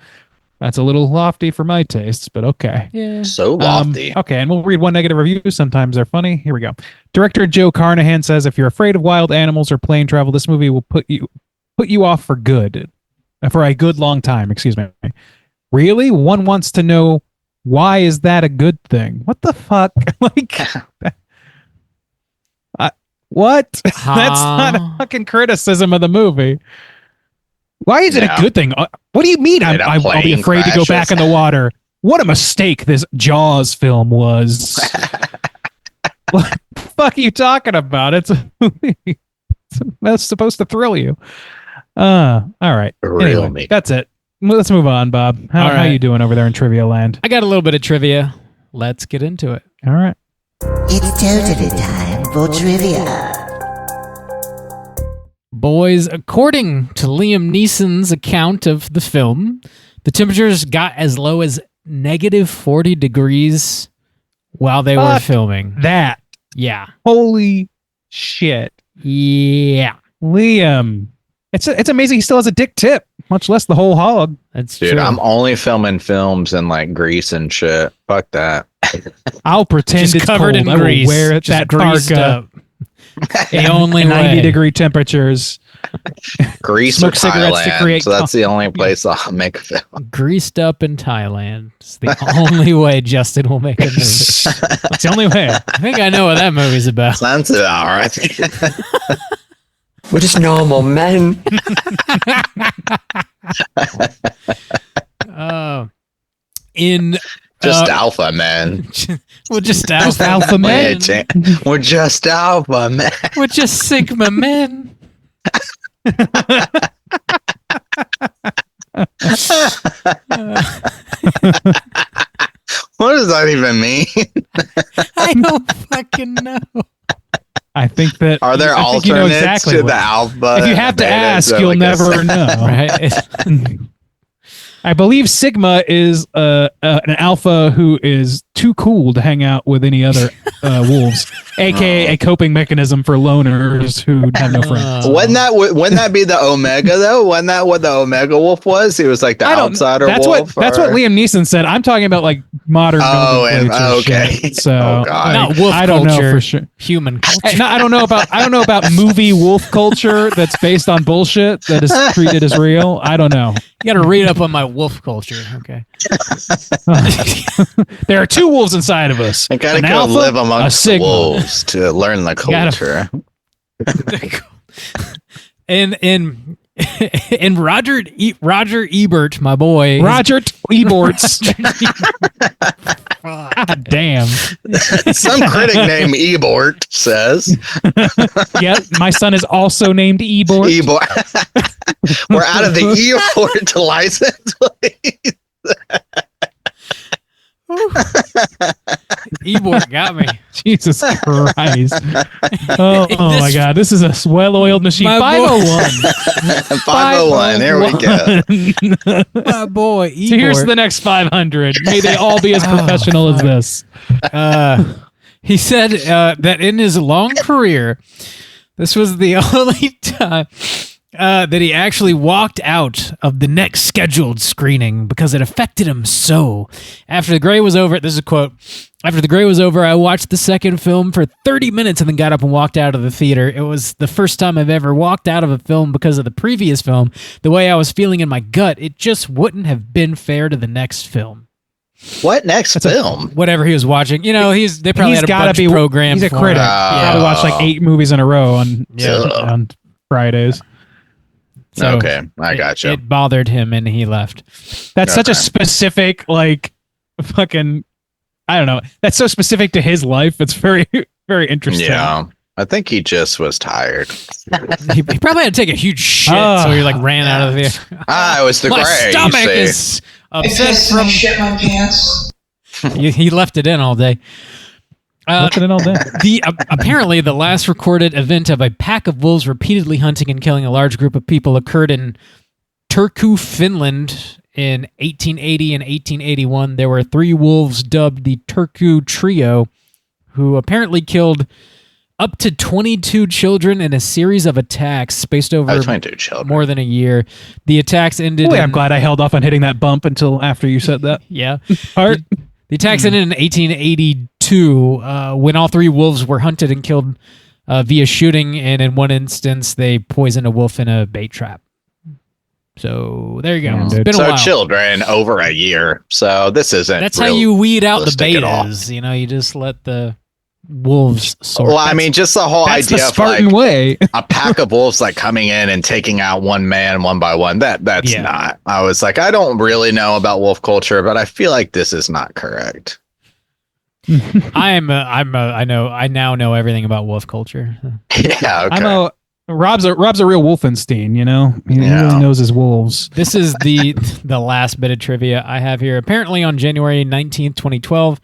That's a little lofty for my tastes, but okay. Yeah. So lofty. Okay, and we'll read one negative review. Sometimes they're funny. Here we go. Director Joe Carnahan says, "If you're afraid of wild animals or plane travel, this movie will put you off for good. For a good long time, excuse me. Really? One wants to know, why is that a good thing? What the fuck? Like, what? That's not a fucking criticism of the movie. Why is it a good thing? What do you mean I'll be afraid to go back in the water? What a mistake this Jaws film was." What the fuck are you talking about? It's a movie. That's supposed to thrill you. All right. Anyway, that's it. Let's move on, Bob. How you doing over there in Trivia Land? I got a little bit of trivia. Let's get into it. All right. It's totally time for trivia. Boys, according to Liam Neeson's account of the film, the temperatures got as low as -40 degrees while they were filming. That. Yeah. Holy shit. Yeah. Liam. It's amazing he still has a dick tip, much less the whole hog. That's Dude, true. I'm only filming films in like Greece and shit. Fuck that. I'll pretend Just it's covered cold. in I will grease. wear Just that greased parka. up. The only way. 90-degree temperatures. Greece Smoke or cigarettes to Thailand. create So that's the only place I'll make a film. Greased up in Thailand. It's the only way Justin will make a movie. It's the only way. I think I know what that movie's about. Sounds about right. We're just normal men. Just alpha men. We're just alpha, alpha men. We're just alpha men. We're just Sigma men. What does that even mean? I don't fucking know. I think that Are there I think alternates you know exactly to what- the alpha? If you have to beta? ask, Is that you'll like a- never know. Right? I believe Sigma is an alpha who is too cool to hang out with any other wolves, aka a coping mechanism for loners who have no friends. Wouldn't that be the Omega though? Wasn't that what the Omega wolf was? He was like the outsider That's wolf. that's what Liam Neeson said. I'm talking about like modern. Okay. Shit. So Oh, God. Not wolf I don't culture, know for sure. human culture. No, I don't know about movie wolf culture that's based on bullshit that is treated as real. I don't know. You got to read up on my wolf culture. Okay. There are two wolves inside of us. I gotta An go alpha, live a amongst the sigma. wolves to learn the culture. And Roger Ebert, my boy. Roger Eborts. God damn. Some critic named Ebort says. Yep, my son is also named Ebort. Ebort. We're out of the Ebort license, please. Ebert got me. Jesus Christ. Oh my God. This is a well-oiled machine. My 501. 501. There we go. My boy, Ebert. So here's the next 500. May they all be as professional as this. He said that in his long career, this was the only time that he actually walked out of the next scheduled screening because it affected him so. After the Gray was over, this is a quote, after the Gray was over, I watched the second film for 30 minutes and then got up and walked out of the theater. It was the first time I've ever walked out of a film because of the previous film. The way I was feeling in my gut, it just wouldn't have been fair to the next film. What next film? Whatever he was watching. You know, they probably had a bunch of programs. He's a for critic. him. Probably watched like 8 movies in a row on Fridays. So okay, I gotcha. It bothered him and he left. That's such a specific, like, fucking, I don't know. That's so specific to his life. It's very, very interesting. Yeah. I think he just was tired. he probably had to take a huge shit, so he like ran out of the. It was the My Gray. stomach is I upset pissed and I from. shit my pants. He left it in all day. Left it in all day. Apparently, the last recorded event of a pack of wolves repeatedly hunting and killing a large group of people occurred in Turku, Finland, in 1880 and 1881. There were 3 wolves dubbed the Turku Trio, who apparently killed up to 22 children in a series of attacks spaced over 22 children. more than a year. The attacks ended. Boy, I'm glad I held off on hitting that bump until after you said that. Yeah. Part. The attacks ended in 1882 when all 3 wolves were hunted and killed via shooting, and in one instance, they poisoned a wolf in a bait trap. So there you go. It's been a while. Children over a year. So this isn't. That's how you weed out the realistic at all. betas. You know, you just let the wolves sort. Well, I mean, just the whole That's idea the of Spartan like way. a pack of wolves like coming in and taking out one man one by one. That's not. I was like, I don't really know about wolf culture, but I feel like this is not correct. I now know everything about wolf culture. Yeah, okay. Rob's a real Wolfenstein, you know? He really knows his wolves. This is the last bit of trivia I have here. Apparently on January 19th, 2012,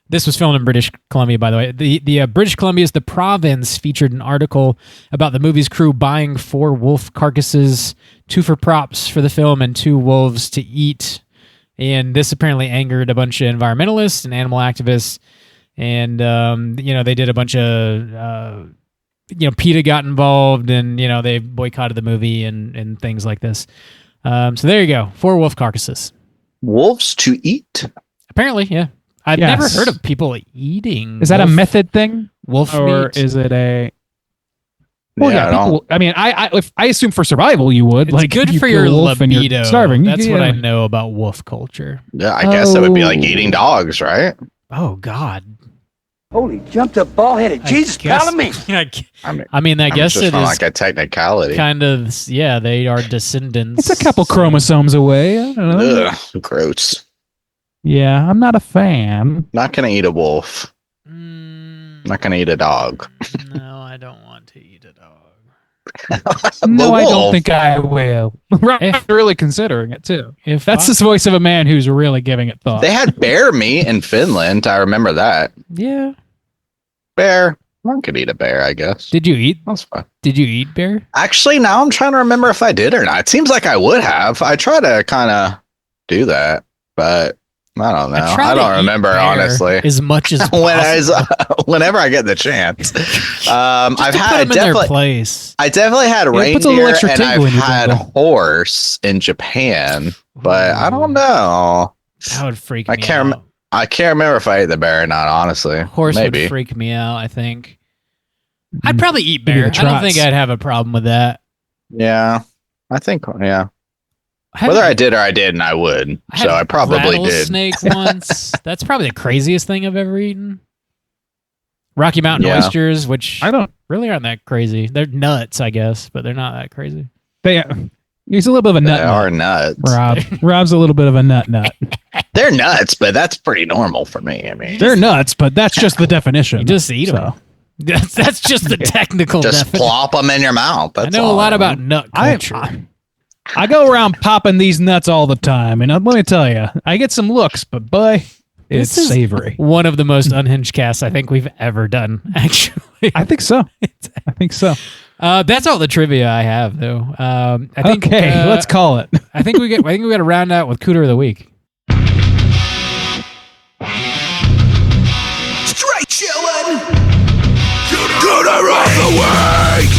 this was filmed in British Columbia, by the way. The British Columbia's The Province featured an article about the movie's crew buying 4 wolf carcasses, 2 for props for the film and 2 wolves to eat. And this apparently angered a bunch of environmentalists and animal activists. And, they did a bunch of, PETA got involved and, they boycotted the movie and things like this. So there you go. 4 wolf carcasses. Wolves to eat? Apparently, yeah. I've never heard of people eating. Is that a method thing? Wolf or meat? is it a... Well, Yeah, people. I mean, I assume for survival you would. It's like good you for kill your a wolf and libido. you're starving. That's Yeah. what I know about wolf culture. Yeah, I guess it would be like eating dogs, right? Oh, God. Holy jumped up ball-headed. Jesus, proud of me. I mean, I guess just it from is like a technicality. kind of, they are descendants. It's a couple chromosomes away. I don't know. Ugh, gross. Yeah, I'm not a fan. Not gonna eat a wolf. Not gonna eat a dog. No, I don't want to eat a dog. No, I don't think I will. Rob's really considering it too. If That's the voice of a man who's really giving it thought. They had bear meat in Finland. I remember that. Yeah. Bear. One could eat a bear, I guess. Did you eat? That's fine. Did you eat bear? Actually, now I'm trying to remember if I did or not. It seems like I would have. I try to kind of do that, but I don't know. I don't remember, honestly. As much as whenever I get the chance. I've had put them in their place. I definitely had it puts a little reindeer extra and tingle I've in your had tingle. horse in Japan, but I don't know. That would freak I me can't. out. I can't remember if I ate the bear or not. Honestly, Horse maybe. would freak me out, I think. I'd probably eat bear. I the don't think trots. I'd have a problem with that. Yeah, I think. Yeah, whether I did or I didn't, I would. So I probably did. Rattlesnake once. That's probably the craziest thing I've ever eaten. Rocky Mountain oysters, which I don't really aren't that crazy. They're nuts, I guess, but they're not that crazy. He's a little bit of a nut. They are nuts. Rob's a little bit of a nut. They're nuts, but that's pretty normal for me. I mean, They're nuts, but that's just the definition. You just eat them. That's just the technical just definition. plop them in your mouth. That's I know a lot about nut culture. I go around popping these nuts all the time, and let me tell you, I get some looks, but boy, it's This is savory. One of the most unhinged casts I think we've ever done, actually. I think so. I think so. That's all the trivia I have, though. I think, okay, let's call it. I think we got to round out with Cooter of the Week. Straight chillin'. Cooter of the Week.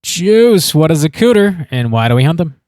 Juice, what is a cooter, and why do we hunt them?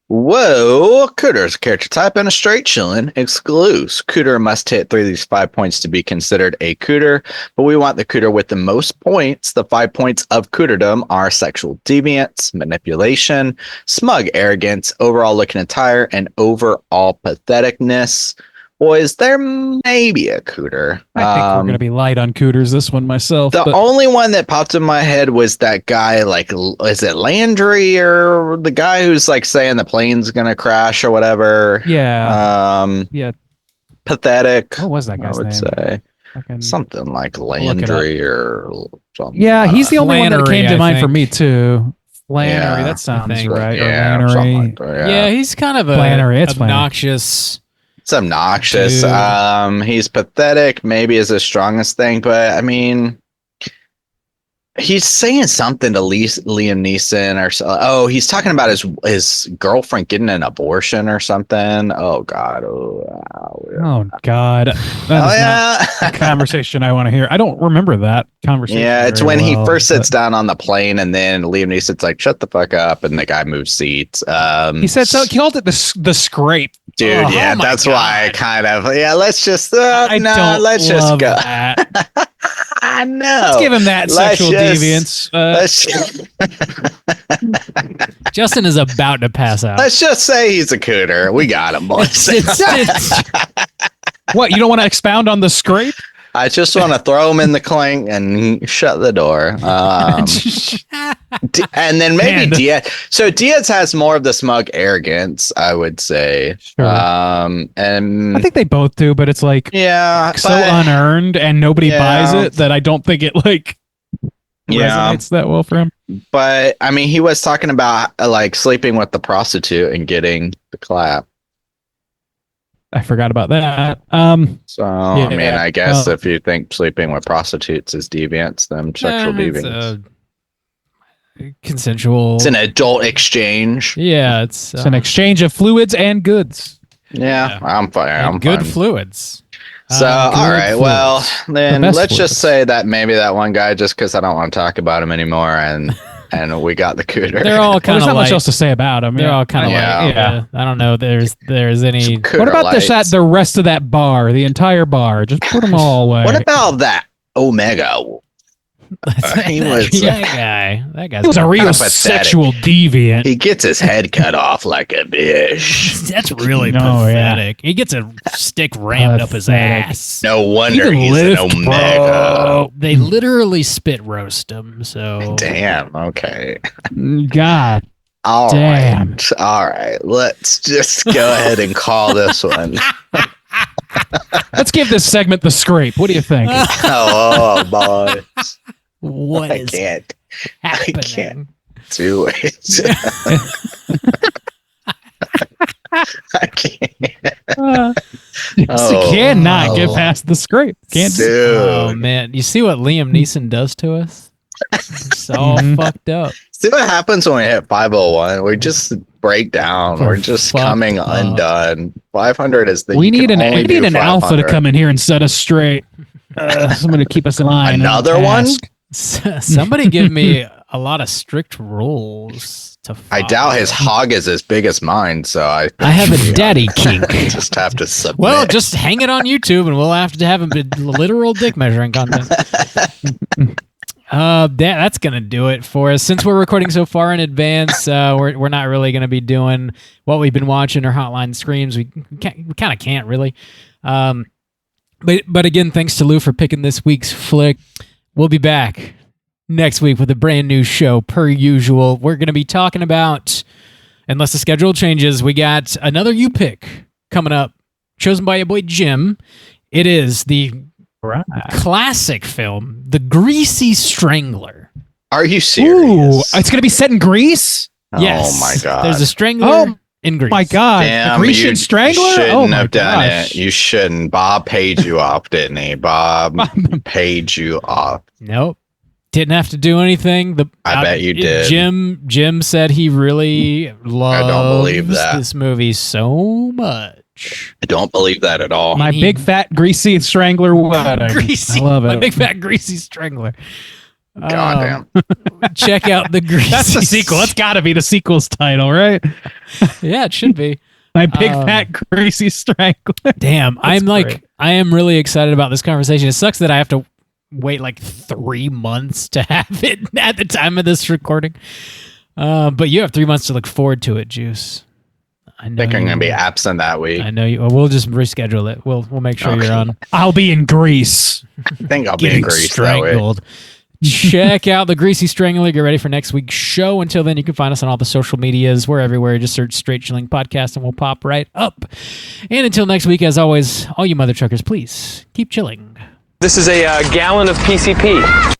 Whoa, Cooter is a character type and a straight chillin' exclusive. Cooter must hit 3 of these 5 points to be considered a cooter, but we want the cooter with the most points. The 5 points of cooterdom are sexual deviance, manipulation, smug arrogance, overall looking attire, and overall patheticness. Boys, there may be a cooter. I think we're going to be light on cooters this one myself. The only one that popped in my head was that guy, like, is it Landry or the guy who's like saying the plane's going to crash or whatever? Yeah. Yeah. Pathetic. What was that guy's I would name? say something like Landry or something. Yeah, he's the only one that came to mind for think. me too. Flannery, Yeah, that sounds think. right. Yeah, or something Flannery. like that, Yeah, he's kind of a Flannery, it's obnoxious. It's obnoxious. Dude. He's pathetic, maybe is the strongest thing, but I mean, he's saying something to Liam Neeson or so. Oh, he's talking about his girlfriend getting an abortion or something. Oh God. Oh God. That Oh is not a conversation I want to hear. I don't remember that conversation. Yeah, it's very when he well, first sits but- down on the plane, and then Liam Neeson's like, "Shut the fuck up," and the guy moves seats. He said so. He called it the scrape. Dude, Oh, yeah, my that's God. why I kind of let's just I don't let's just love go. that. I know. Let's give him that Let's sexual just- deviance. Justin is about to pass out. Let's just say he's a cooter. We got him, boys. What, you don't want to expound on the scrape? I just want to throw him in the clink and shut the door. And then maybe Man. Diaz. So Diaz has more of the smug arrogance, I would say. Sure. And I think they both do, but it's like yeah, so but- unearned and nobody Yeah. buys it that I don't think it like Yeah. resonates that well for him. But I mean, he was talking about like sleeping with the prostitute and getting the clap. I forgot about that. So I mean, Yeah. I guess if you think sleeping with prostitutes is deviance, then sexual It's deviance. Consensual. It's an adult exchange. Yeah, it's It's an exchange of fluids and goods. Yeah, I'm fine. I'm good fine. fluids. So, all right. fluids. Well, then The best let's fluids. just say that maybe that one guy, just because I don't want to talk about him anymore, and we got the cooter. They're all Well, kind there's of not like much else to say about him. they're all kind of Yeah. like I don't know. There's any. Cooter What about this? lights. The rest of that bar, the entire bar, just put them all away. What about that Omega? He was that guy. That guy's He was a real pathetic. sexual deviant. He gets his head cut off like a bitch. That's really Oh, yeah. pathetic. He gets a stick rammed up his Pathetic. ass. No wonder can he's lift, an Omega. bro. They literally spit roast him. So Damn. Okay. God. All Damn. right. All right. Let's just go ahead and call this one. Let's give this segment the scrape. What do you think? Oh, boy. What I is can't. happening? I can't do it. I can't. Cannot get past the scrape. Can't do. Dude. Oh man, you see what Liam Neeson does to us? It's all fucked up. See what happens when we hit 501? We just break down. We're just fucked coming up. undone. 500 is the We need an alpha to come in here and set us straight. Somebody to keep us in line. Another one? Somebody give me a lot of strict rules to follow. I doubt his hog is as big as mine, so I have a daddy kink. just have to submit. Well, just hang it on YouTube and we'll have to have a literal dick measuring contest. That's gonna do it for us. Since we're recording so far in advance, we're not really gonna be doing what we've been watching or Hotline Screams. We kind of can't really. But again, thanks to Lou for picking this week's flick. We'll be back next week with a brand new show per usual. We're gonna be talking about, unless the schedule changes, we got another You Pick coming up, chosen by your boy Jim. It is the classic film, The Greasy Strangler. Are you serious? Ooh, it's going to be set in Greece? Yes. Oh my god. There's a strangler in Greece. My god. Damn, a Grecian strangler? You shouldn't Oh my have done gosh. it. You shouldn't. Bob paid you off, didn't he? Bob paid you off. Nope. Didn't have to do anything. I bet you did. Jim said he really loves believe that. this movie so much. I don't believe that at all. My big fat greasy strangler wedding. Greasy. I love it. My big fat greasy strangler. Goddamn. Check out the Greasy. That's the sequel. That's got to be the sequel's title, right? Yeah, it should be. My big fat greasy strangler. Damn, That's great. I am really excited about this conversation. It sucks that I have to wait like 3 months to have it at the time of this recording. But you have 3 months to look forward to it, Juice. I think I'm gonna be absent that week. I know you. Well, we'll just reschedule it. We'll make sure you're on. I'll be in Greece. I think I'll be in Greece strangled. Check out the Greasy Strangler. Get ready for next week's show. Until then, you can find us on all the social medias. We're everywhere. Just search Straight Chilling Podcast and we'll pop right up. And until next week, as always, all you mother truckers, please keep chilling. This is a gallon of PCP.